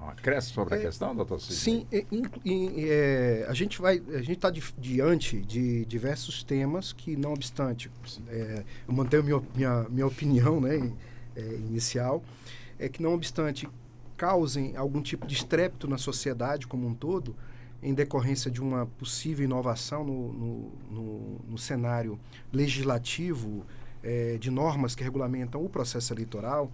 Speaker 3: acréscimo sobre a questão, doutor Sidney?
Speaker 7: Sim, a gente está diante de diversos temas que, não obstante, eu mantenho minha opinião, né, inicial, que, não obstante, causem algum tipo de estrépito na sociedade como um todo, em decorrência de uma possível inovação no cenário legislativo, de normas que regulamentam o processo eleitoral.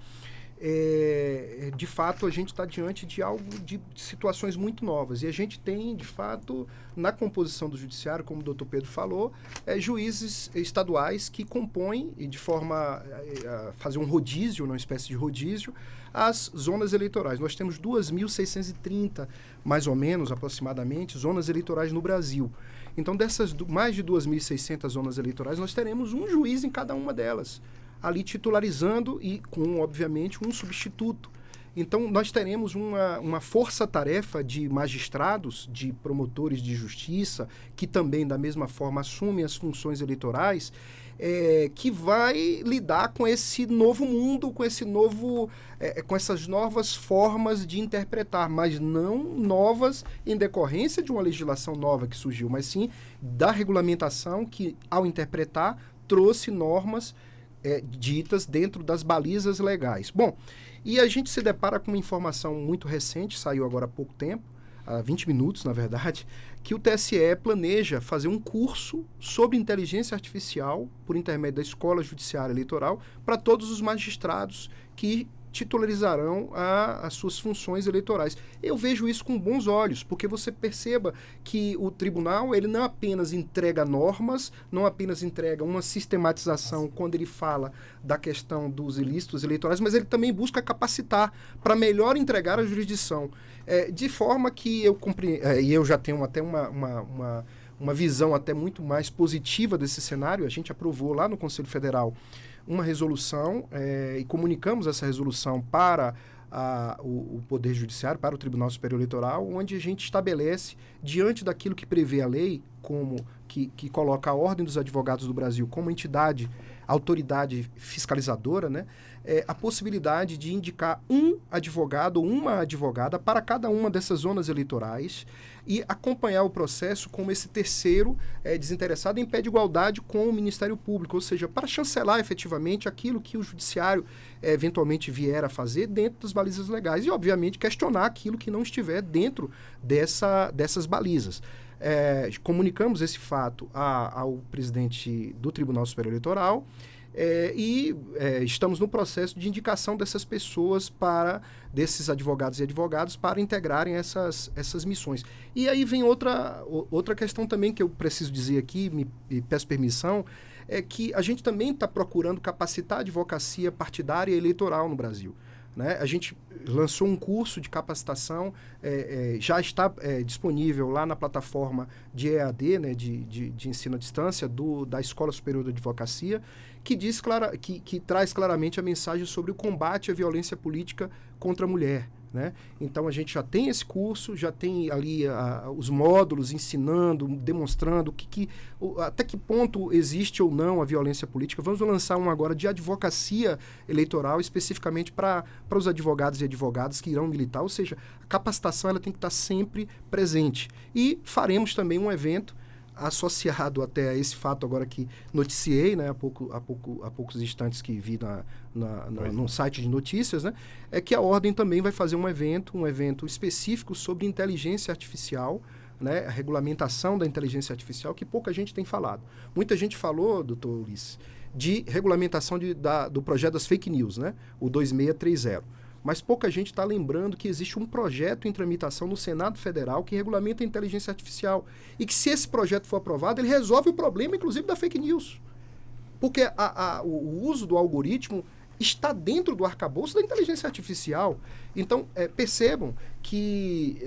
Speaker 7: De fato, a gente está diante de situações muito novas, e a gente tem, de fato, na composição do judiciário, como o doutor Pedro falou, juízes estaduais que compõem, de forma a fazer um rodízio, uma espécie de rodízio, as zonas eleitorais. Nós temos 2.630, mais ou menos, aproximadamente, zonas eleitorais no Brasil. Então, dessas mais de 2.600 zonas eleitorais, nós teremos um juiz em cada uma delas, ali titularizando, e com, obviamente, um substituto. Então, nós teremos uma força-tarefa de magistrados, de promotores de justiça, que também, da mesma forma, assumem as funções eleitorais, que vai lidar com esse novo mundo, com essas novas formas de interpretar, mas não novas em decorrência de uma legislação nova que surgiu, mas sim da regulamentação que, ao interpretar, trouxe normas ditas dentro das balizas legais. Bom, e a gente se depara com uma informação muito recente, saiu agora há pouco tempo, há 20 minutos, na verdade, que o TSE planeja fazer um curso sobre inteligência artificial por intermédio da Escola Judiciária Eleitoral para todos os magistrados que titularizarão as suas funções eleitorais. Eu vejo isso com bons olhos, porque você perceba que o tribunal ele não apenas entrega normas, não apenas entrega uma sistematização quando ele fala da questão dos ilícitos eleitorais, mas ele também busca capacitar para melhor entregar a jurisdição. De forma que eu compreendo, e eu já tenho até uma visão até muito mais positiva desse cenário. A gente aprovou lá no Conselho Federal uma resolução e comunicamos essa resolução para o Poder Judiciário, para o Tribunal Superior Eleitoral, onde a gente estabelece, diante daquilo que prevê a lei, como que coloca a Ordem dos Advogados do Brasil como entidade, autoridade fiscalizadora, né, a possibilidade de indicar um advogado ou uma advogada para cada uma dessas zonas eleitorais e acompanhar o processo como esse terceiro desinteressado em pé de igualdade com o Ministério Público, ou seja, para chancelar efetivamente aquilo que o Judiciário eventualmente vier a fazer dentro das balizas legais e, obviamente, questionar aquilo que não estiver dentro dessas balizas. Comunicamos esse fato ao presidente do Tribunal Superior Eleitoral e estamos no processo de indicação dessas pessoas desses advogados e advogadas para integrarem essas missões. E aí vem outra questão também que eu preciso dizer aqui, me peço permissão, é que a gente também está procurando capacitar a advocacia partidária e eleitoral no Brasil. Né? A gente lançou um curso de capacitação, já está disponível lá na plataforma de EAD, né, de ensino à distância, da Escola Superior de Advocacia, que traz claramente a mensagem sobre o combate à violência política contra a mulher. Né? Então, a gente já tem esse curso, já tem ali os módulos ensinando, demonstrando até que ponto existe ou não a violência política. Vamos lançar um agora de advocacia eleitoral, especificamente para os advogados e advogadas que irão militar, ou seja, a capacitação ela tem que estar sempre presente. E faremos também um evento associado até a esse fato agora que noticiei, né, há poucos instantes que vi no site de notícias, né, é que a Ordem também vai fazer um evento específico sobre inteligência artificial, né, a regulamentação da inteligência artificial, que pouca gente tem falado. Muita gente falou, doutor Ulisses, de regulamentação do projeto das fake news, né, o 2630. Mas pouca gente está lembrando que existe um projeto em tramitação no Senado Federal que regulamenta a inteligência artificial. E que, se esse projeto for aprovado, ele resolve o problema, inclusive, da fake news. Porque o uso do algoritmo está dentro do arcabouço da inteligência artificial. Então, percebam que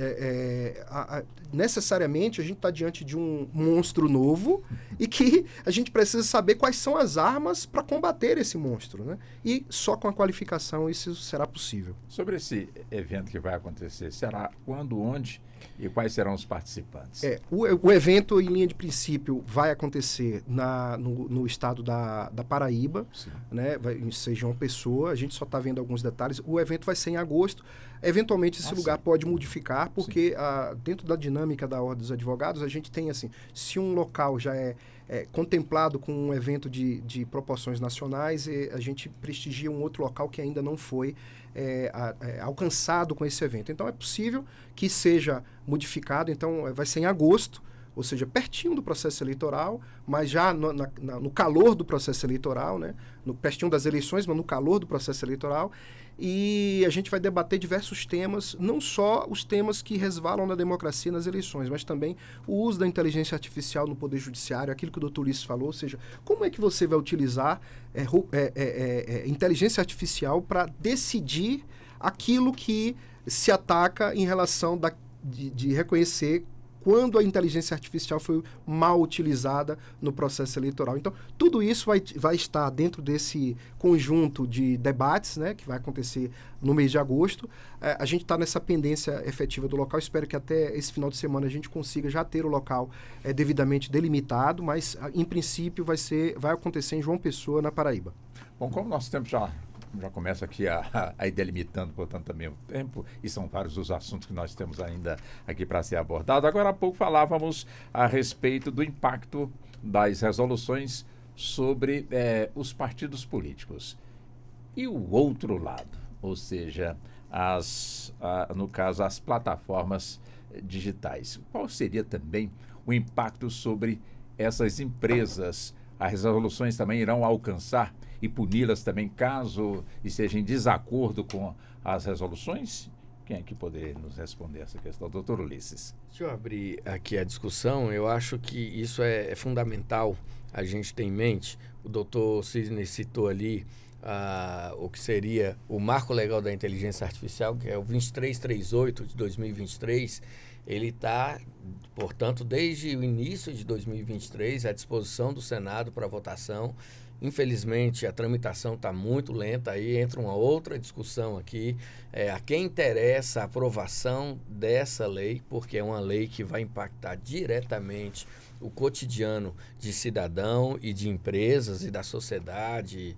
Speaker 7: necessariamente a gente está diante de um monstro novo e que a gente precisa saber quais são as armas para combater esse monstro. Né? E só com a qualificação isso será possível.
Speaker 3: Sobre esse evento que vai acontecer, será quando, onde e quais serão os participantes?
Speaker 7: O evento, em linha de princípio, vai acontecer no estado da Paraíba, né? Vai ser João Pessoa, a gente só está vendo alguns detalhes. O evento vai ser em agosto. Eventualmente, esse lugar pode modificar, porque dentro da dinâmica da Ordem dos Advogados, a gente tem assim, se um local já é contemplado com um evento de proporções nacionais, a gente prestigia um outro local que ainda não foi alcançado com esse evento. Então, é possível que seja modificado. Então, vai ser em agosto, ou seja, pertinho do processo eleitoral, mas já no calor do processo eleitoral, né? Pertinho das eleições, mas no calor do processo eleitoral. E a gente vai debater diversos temas, não só os temas que resvalam na democracia nas eleições, mas também o uso da inteligência artificial no Poder Judiciário, aquilo que o doutor Ulisses falou, ou seja, como é que você vai utilizar inteligência artificial para decidir aquilo que se ataca em relação de reconhecer quando a inteligência artificial foi mal utilizada no processo eleitoral. Então, tudo isso vai estar dentro desse conjunto de debates, né, que vai acontecer no mês de agosto. A gente está nessa pendência efetiva do local. Espero que até esse final de semana a gente consiga já ter o local devidamente delimitado, mas, em princípio, vai acontecer em João Pessoa, na Paraíba.
Speaker 3: Bom, como nosso tempo já começa aqui a ir delimitando, portanto, também o tempo, e são vários os assuntos que nós temos ainda aqui para ser abordado. Agora há pouco falávamos a respeito do impacto das resoluções sobre os partidos políticos. E o outro lado, ou seja, no caso, as plataformas digitais. Qual seria também o impacto sobre essas empresas? As resoluções também irão alcançar e puni-las também, caso esteja em desacordo com as resoluções? Quem é que poderia nos responder essa questão? Doutor Ulisses.
Speaker 4: Deixa eu abrir aqui a discussão. Eu acho que isso é fundamental a gente ter em mente. O doutor Sidney citou ali o que seria o Marco Legal da Inteligência Artificial, que é o 2338 de 2023. Ele está, portanto, desde o início de 2023, à disposição do Senado para votação. Infelizmente, a tramitação está muito lenta, aí entra uma outra discussão aqui. A quem interessa a aprovação dessa lei, porque é uma lei que vai impactar diretamente o cotidiano de cidadão e de empresas e da sociedade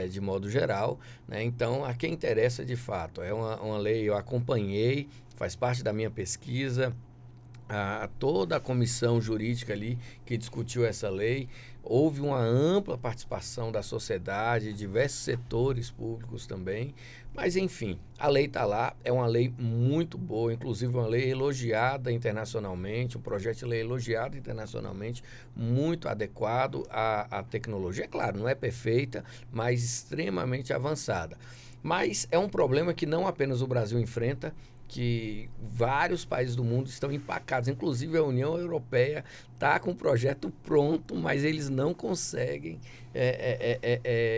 Speaker 4: de modo geral, né? Então, a quem interessa de fato, é uma lei, eu acompanhei, faz parte da minha pesquisa, toda a comissão jurídica ali que discutiu essa lei, houve uma ampla participação da sociedade, diversos setores públicos também, mas enfim, a lei está lá, é uma lei muito boa, inclusive uma lei elogiada internacionalmente, um projeto de lei elogiado internacionalmente, muito adequado à tecnologia. É claro, não é perfeita, mas extremamente avançada. Mas é um problema que não apenas o Brasil enfrenta, que vários países do mundo estão empacados, inclusive a União Europeia está com o projeto pronto, mas eles não conseguem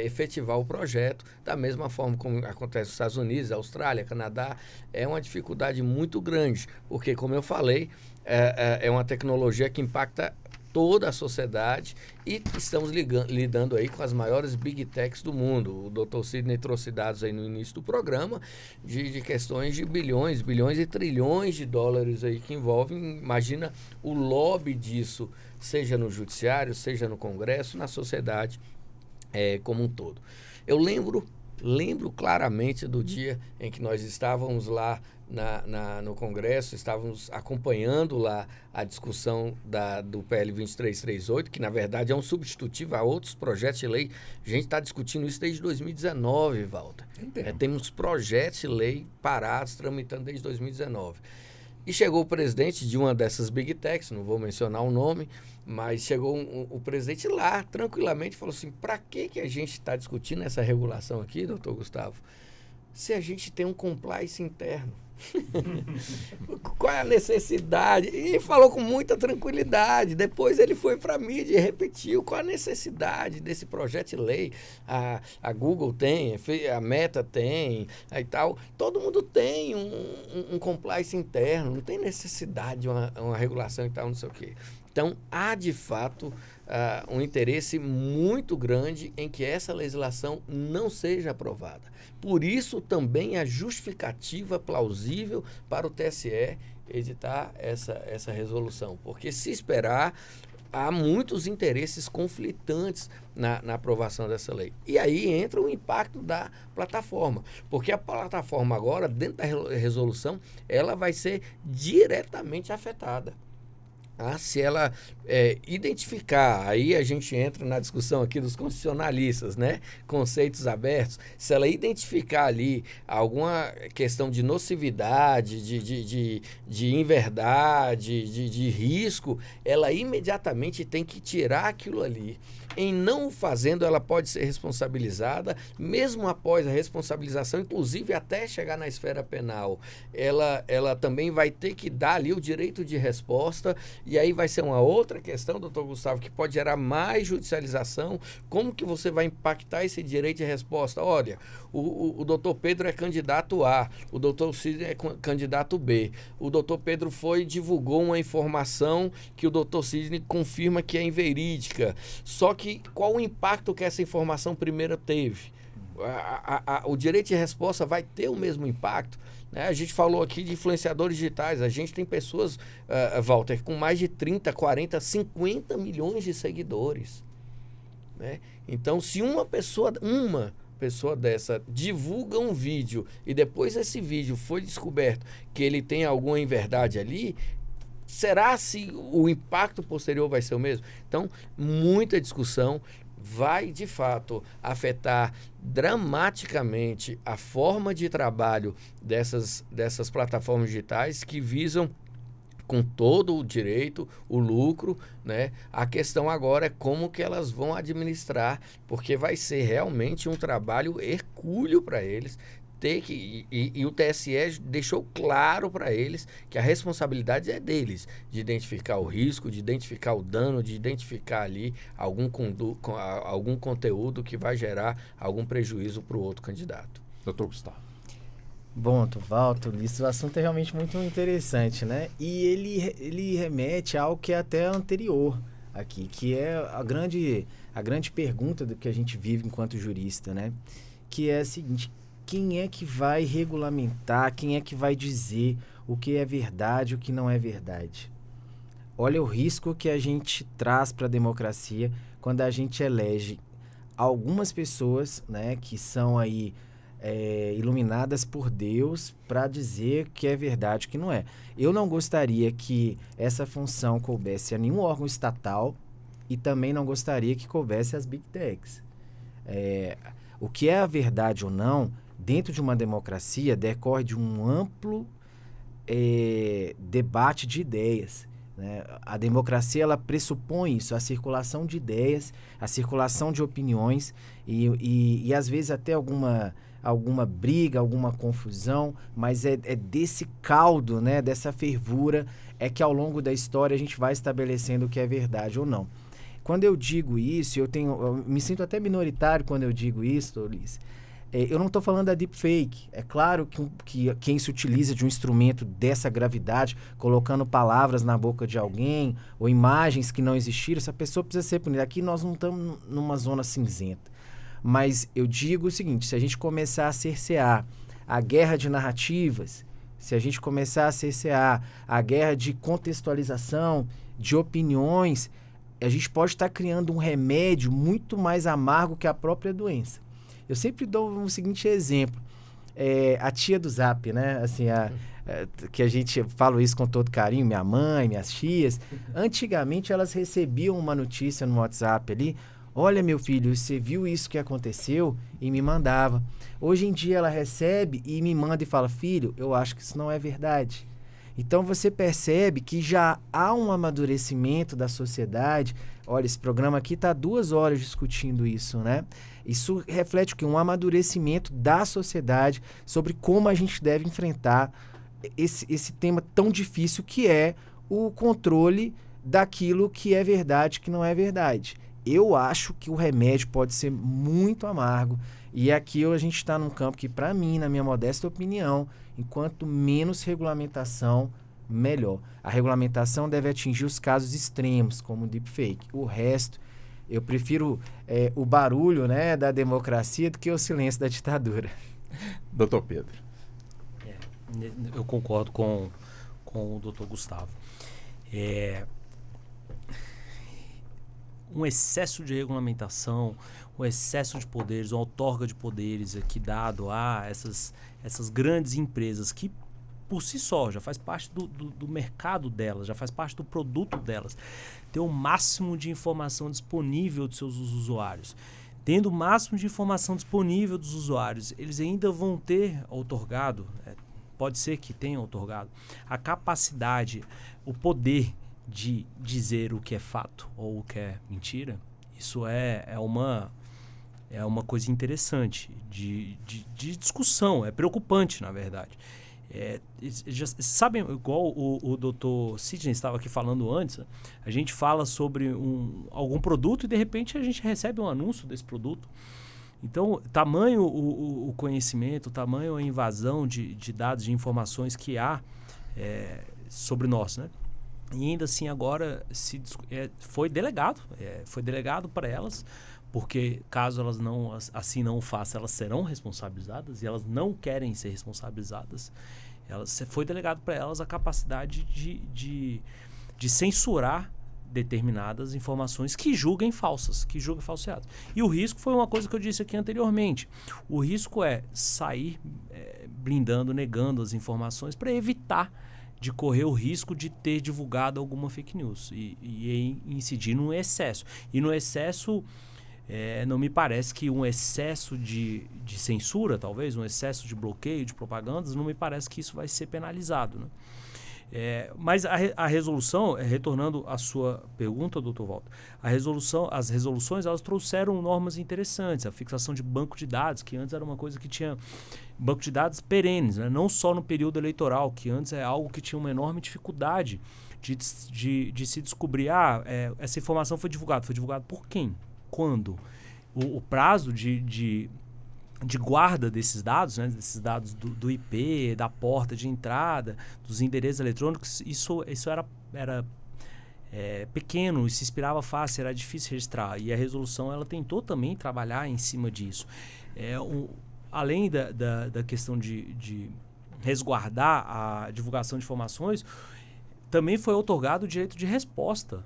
Speaker 4: efetivar o projeto, da mesma forma como acontece nos Estados Unidos, Austrália, Canadá. É uma dificuldade muito grande, porque, como eu falei, é uma tecnologia que impacta toda a sociedade e estamos lidando aí com as maiores big techs do mundo. O Dr. Sidney trouxe dados aí no início do programa de questões de bilhões e trilhões de dólares aí que envolvem. Imagina o lobby disso, seja no judiciário, seja no Congresso, na sociedade como um todo. Eu lembro claramente do dia em que nós estávamos lá no Congresso, estávamos acompanhando lá a discussão do PL 2338, que na verdade é um substitutivo a outros projetos de lei. A gente está discutindo isso desde 2019, Walter. Temos projetos de lei parados, tramitando desde 2019. E chegou o presidente de uma dessas big techs, não vou mencionar o nome, mas chegou o presidente lá, tranquilamente, falou assim: para que a gente está discutindo essa regulação aqui, doutor Gustavo, se a gente tem um compliance interno? Qual é a necessidade? E falou com muita tranquilidade. Depois ele foi para a mídia e repetiu qual a necessidade desse projeto de lei. A Google tem, a Meta tem e tal. Todo mundo tem um compliance interno, não tem necessidade de uma regulação e tal, não sei o quê. Então, há de fato um interesse muito grande em que essa legislação não seja aprovada. Por isso, também a justificativa plausível para o TSE editar essa resolução. Porque, se esperar, há muitos interesses conflitantes na aprovação dessa lei. E aí entra o impacto da plataforma. Porque a plataforma agora, dentro da resolução, ela vai ser diretamente afetada. Se ela identificar, aí a gente entra na discussão aqui dos constitucionalistas, né? Conceitos abertos. Se ela identificar ali alguma questão de nocividade, de inverdade, de risco, ela imediatamente tem que tirar aquilo ali. Em não o fazendo, ela pode ser responsabilizada, mesmo após a responsabilização, inclusive até chegar na esfera penal. Ela também vai ter que dar ali o direito de resposta. E aí vai ser uma outra questão, doutor Gustavo, que pode gerar mais judicialização. Como que você vai impactar esse direito de resposta? Olha, o doutor Pedro é candidato A, o doutor Sidney é candidato B. O doutor Pedro foi e divulgou uma informação que o doutor Sidney confirma que é inverídica. Só que qual o impacto que essa informação primeira teve? O direito de resposta vai ter o mesmo impacto, né? A gente falou aqui de influenciadores digitais. A gente tem pessoas, Walter, com mais de 30, 40, 50 milhões de seguidores, né? Então, se uma pessoa dessa divulga um vídeo e depois esse vídeo foi descoberto que ele tem alguma inverdade ali, será se o impacto posterior vai ser o mesmo? Então, muita discussão. Vai, de fato, afetar dramaticamente a forma de trabalho dessas plataformas digitais que visam, com todo o direito, o lucro, né? A questão agora é como que elas vão administrar, porque vai ser realmente um trabalho hercúleo para eles. E o TSE deixou claro para eles que a responsabilidade é deles, de identificar o risco, de identificar o dano, de identificar ali algum conteúdo que vai gerar algum prejuízo para o outro candidato.
Speaker 3: Doutor Gustavo.
Speaker 5: Bom, Walter, o assunto é realmente muito interessante, né? E ele remete a algo que é até anterior aqui, que é a grande pergunta do que a gente vive enquanto jurista, né? Que é a seguinte: quem é que vai regulamentar, quem é que vai dizer o que é verdade e o que não é verdade? Olha o risco que a gente traz para a democracia quando a gente elege algumas pessoas, né, que são aí iluminadas por Deus para dizer que é verdade, que não é. Eu não gostaria que essa função coubesse a nenhum órgão estatal e também não gostaria que coubesse às Big Techs. O que é a verdade ou não, dentro de uma democracia, decorre de um amplo debate de ideias, né? A democracia, ela pressupõe isso, a circulação de ideias, a circulação de opiniões e às vezes até alguma briga, alguma confusão, mas é desse caldo, né, dessa fervura, é que ao longo da história a gente vai estabelecendo o que é verdade ou não. Quando eu digo isso, eu me sinto até minoritário quando eu digo isso, Ulisses. Eu não estou falando da deepfake. É claro que quem se utiliza de um instrumento dessa gravidade, colocando palavras na boca de alguém, ou imagens que não existiram, essa pessoa precisa ser punida. Aqui nós não estamos numa zona cinzenta. Mas eu digo o seguinte: se a gente começar a cercear a guerra de narrativas, se a gente começar a cercear a guerra de contextualização, de opiniões, a gente pode estar criando um remédio muito mais amargo que a própria doença. Eu sempre dou o seguinte exemplo. A tia do Zap, né? Assim, que a gente fala isso com todo carinho, minha mãe, minhas tias. Antigamente, elas recebiam uma notícia no WhatsApp ali. Olha, meu filho, você viu isso que aconteceu? E me mandava. Hoje em dia, ela recebe e me manda e fala: filho, eu acho que isso não é verdade. Então, você percebe que já há um amadurecimento da sociedade. Olha, esse programa aqui está 2 horas discutindo isso, né? Isso reflete o quê? Um amadurecimento da sociedade sobre como a gente deve enfrentar esse tema tão difícil que é o controle daquilo que é verdade e que não é verdade. Eu acho que o remédio pode ser muito amargo. E aqui a gente está num campo que, para mim, na minha modesta opinião, enquanto menos regulamentação, melhor. A regulamentação deve atingir os casos extremos, como o deepfake. O resto, eu prefiro o barulho, né, da democracia do que o silêncio da ditadura.
Speaker 3: Doutor Pedro.
Speaker 6: Eu concordo com o doutor Gustavo. Um excesso de regulamentação, um excesso de poderes, uma outorga de poderes aqui dado a essas grandes empresas que, por si só, já faz parte do mercado delas, já faz parte do produto delas, ter o máximo de informação disponível dos seus usuários. Tendo o máximo de informação disponível dos usuários, eles ainda vão ter outorgado, pode ser que tenham outorgado, a capacidade, o poder de dizer o que é fato ou o que é mentira. Isso é uma coisa interessante de discussão, é preocupante, na verdade. Sabem, igual o doutor Sidney estava aqui falando antes, a gente fala sobre algum produto e de repente a gente recebe um anúncio desse produto. Então, tamanho o conhecimento, tamanho a invasão de dados, de informações que há sobre nós, né? E ainda assim agora foi delegado para elas, porque caso elas não o façam, elas serão responsabilizadas e elas não querem ser responsabilizadas. Foi delegado para elas a capacidade de censurar determinadas informações que julguem falsas, que julguem falseadas. E o risco foi uma coisa que eu disse aqui anteriormente. O risco é sair blindando, negando as informações para evitar de correr o risco de ter divulgado alguma fake news e incidir no excesso. E no excesso, não me parece que um excesso de censura, talvez, um excesso de bloqueio de propagandas, não me parece que isso vai ser penalizado, né? Mas a resolução, retornando à sua pergunta, doutor Walter, as resoluções elas trouxeram normas interessantes, a fixação de banco de dados, que antes era uma coisa que tinha banco de dados perenes, né? Não só no período eleitoral, que antes é algo que tinha uma enorme dificuldade de se descobrir, essa informação foi divulgada por quem? Quando? O prazo de guarda desses dados, né, desses dados do IP, da porta de entrada, dos endereços eletrônicos, isso era pequeno, se expirava fácil, era difícil registrar. E a resolução ela tentou também trabalhar em cima disso. Além da questão de resguardar a divulgação de informações, também foi otorgado o direito de resposta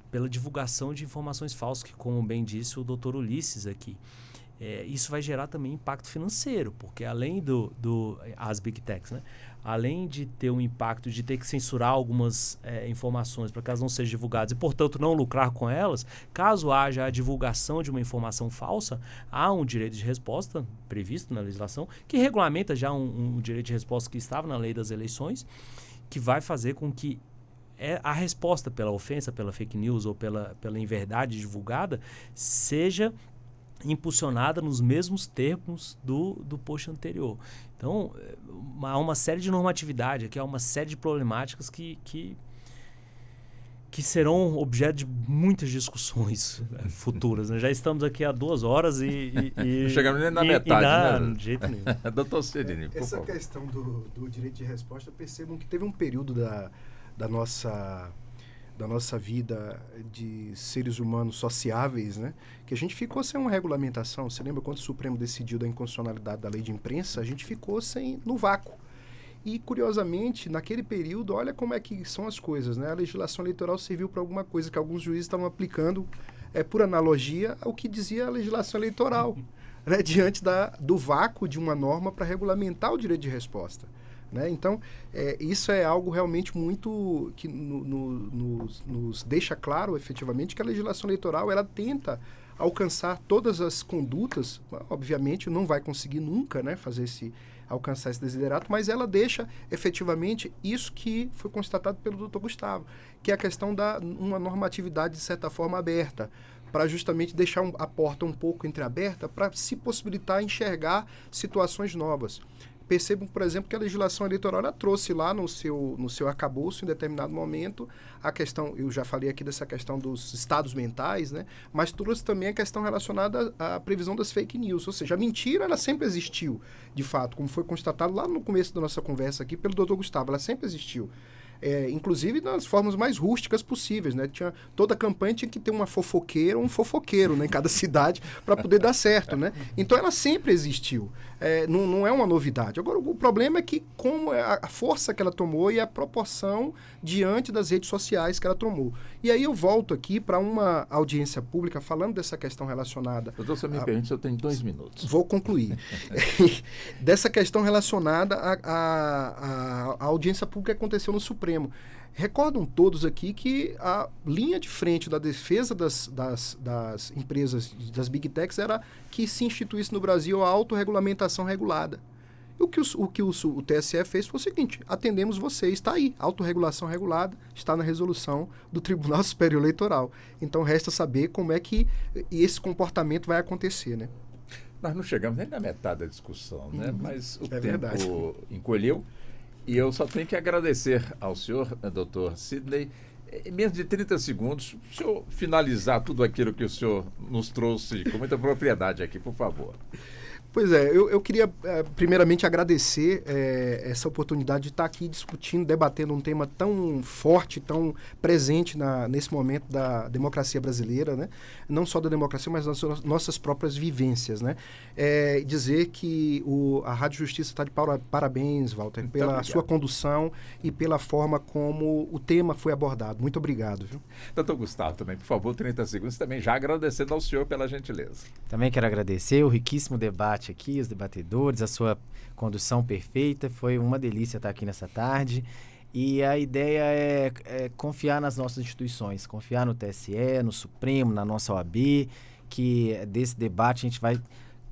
Speaker 6: pela divulgação de informações falsas, que, como bem disse o doutor Ulisses aqui, isso vai gerar também impacto financeiro, porque além as Big Techs, né, além de ter um impacto de ter que censurar algumas informações para que elas não sejam divulgadas e, portanto, não lucrar com elas, caso haja a divulgação de uma informação falsa, há um direito de resposta previsto na legislação, que regulamenta já um direito de resposta que estava na lei das eleições, que vai fazer com que a resposta pela ofensa, pela fake news ou pela inverdade divulgada seja impulsionada nos mesmos termos do post anterior. Então, há uma série de normatividade aqui, há uma série de problemáticas que serão objeto de muitas discussões futuras, né? Já estamos aqui há 2 horas e
Speaker 3: chegamos nem na metade, né?
Speaker 6: De jeito nenhum.
Speaker 3: Doutor Sidney, por
Speaker 7: Essa
Speaker 3: favor.
Speaker 7: questão do direito de resposta, percebam que teve um período da nossa vida de seres humanos sociáveis, né, que a gente ficou sem uma regulamentação. Você lembra quando o Supremo decidiu da inconstitucionalidade da lei de imprensa? A gente ficou no vácuo. E, curiosamente, naquele período, olha como é que são as coisas, né? A legislação eleitoral serviu para alguma coisa que alguns juízes estavam aplicando, por analogia, ao que dizia a legislação eleitoral, né, diante do vácuo de uma norma para regulamentar o direito de resposta. Né? Então, isso é algo realmente muito que nos deixa claro, efetivamente, que a legislação eleitoral ela tenta alcançar todas as condutas. Obviamente, não vai conseguir nunca, né, alcançar esse desiderato, mas ela deixa, efetivamente, isso que foi constatado pelo doutor Gustavo, que é a questão uma normatividade, de certa forma, aberta, para justamente deixar a porta um pouco entreaberta para se possibilitar enxergar situações novas. Percebam, por exemplo, que a legislação eleitoral ela trouxe lá no seu arcabouço, em determinado momento, a questão, eu já falei aqui dessa questão dos estados mentais, né? Mas trouxe também a questão relacionada à previsão das fake news. Ou seja, a mentira ela sempre existiu, de fato, como foi constatado lá no começo da nossa conversa aqui pelo doutor Gustavo, ela sempre existiu. Inclusive nas formas mais rústicas possíveis, né? Toda campanha tinha que ter uma fofoqueira ou um fofoqueiro, né, em cada cidade para poder dar certo, né? Então ela sempre existiu, não é uma novidade. Agora o problema é que como a força que ela tomou e a proporção diante das redes sociais que ela tomou. E aí eu volto aqui para uma audiência pública falando dessa questão relacionada...
Speaker 3: Doutor, se me permite, eu tenho 2 minutos.
Speaker 7: Vou concluir. Dessa questão relacionada à audiência pública que aconteceu no Supremo. Recordam todos aqui que a linha de frente da defesa das empresas, das Big Techs, era que se instituísse no Brasil a autorregulamentação regulada. O que o TSE fez foi o seguinte: atendemos vocês, está aí, autorregulação regulada, está na resolução do Tribunal Superior Eleitoral. Então resta saber como é que esse comportamento vai acontecer, né?
Speaker 3: Nós não chegamos nem na metade da discussão, né? Mas o tempo
Speaker 7: verdade.
Speaker 3: encolheu. E eu só tenho que agradecer ao senhor, doutor Sidney, em menos de 30 segundos, o senhor finalizar tudo aquilo que o senhor nos trouxe com muita propriedade aqui, por favor.
Speaker 7: Pois é, eu queria primeiramente agradecer essa oportunidade de estar aqui discutindo, debatendo um tema tão forte, tão presente nesse momento da democracia brasileira, né? Não só da democracia, mas das nossas próprias vivências, né? Dizer que a Rádio Justiça está de parabéns, Walter, pela sua condução e pela forma como o tema foi abordado. Muito obrigado. Viu?
Speaker 3: Doutor Gustavo, também, por favor, 30 segundos, também já agradecendo ao senhor pela gentileza.
Speaker 5: Também quero agradecer o riquíssimo debate aqui, os debatedores, a sua condução perfeita. Foi uma delícia estar aqui nessa tarde. E a ideia é confiar nas nossas instituições, confiar no TSE, no Supremo, na nossa OAB, que desse debate a gente vai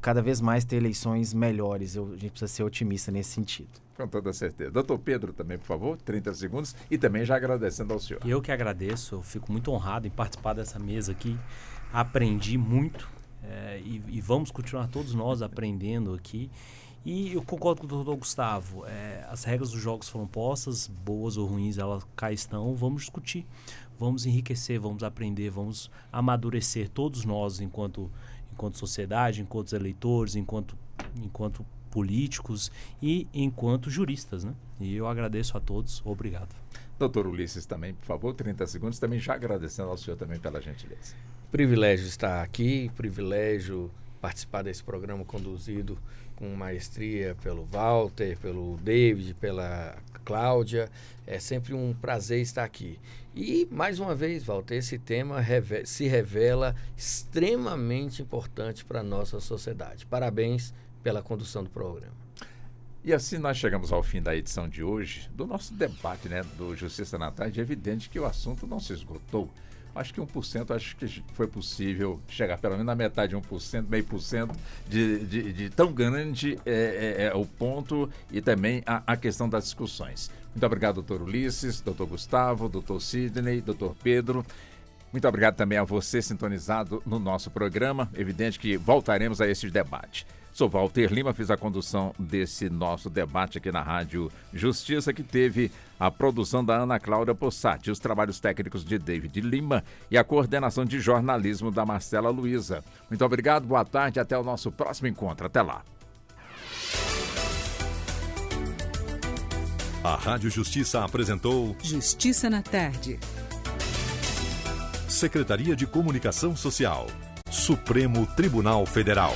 Speaker 5: cada vez mais ter eleições melhores. A gente precisa ser otimista nesse sentido.
Speaker 3: Com toda certeza. Doutor Pedro também, por favor, 30 segundos. E também já agradecendo ao senhor.
Speaker 6: Eu que agradeço, eu fico muito honrado em participar dessa mesa aqui. Aprendi muito. E vamos continuar todos nós aprendendo aqui. E eu concordo com o doutor Gustavo. As regras dos jogos foram postas, boas ou ruins, elas cá estão. Vamos discutir, vamos enriquecer, vamos aprender, vamos amadurecer todos nós enquanto sociedade, enquanto eleitores, enquanto políticos e enquanto juristas, né? E eu agradeço a todos. Obrigado.
Speaker 3: Doutor Ulisses também, por favor, 30 segundos. Também já agradecendo ao senhor também pela gentileza.
Speaker 4: Privilégio estar aqui, privilégio participar desse programa conduzido com maestria pelo Walter, pelo David, pela Cláudia. É sempre um prazer estar aqui. E, mais uma vez, Walter, esse tema se revela extremamente importante para a nossa sociedade. Parabéns pela condução do programa.
Speaker 3: E assim nós chegamos ao fim da edição de hoje, do nosso debate, né, do Justiça na Tarde. É evidente que o assunto não se esgotou. Acho que 1%, acho que foi possível chegar pelo menos na metade de 1%, meio por cento de tão grande o ponto e também a questão das discussões. Muito obrigado, doutor Ulisses, doutor Gustavo, doutor Sidney, doutor Pedro. Muito obrigado também a você sintonizado no nosso programa. Evidente que voltaremos a esse debate. Sou Walter Lima, fiz a condução desse nosso debate aqui na Rádio Justiça, que teve a produção da Ana Cláudia Possati, os trabalhos técnicos de David Lima e a coordenação de jornalismo da Marcela Luiza. Muito obrigado, boa tarde, até o nosso próximo encontro. Até lá.
Speaker 1: A Rádio Justiça apresentou
Speaker 2: Justiça na Tarde.
Speaker 1: Secretaria de Comunicação Social, Supremo Tribunal Federal.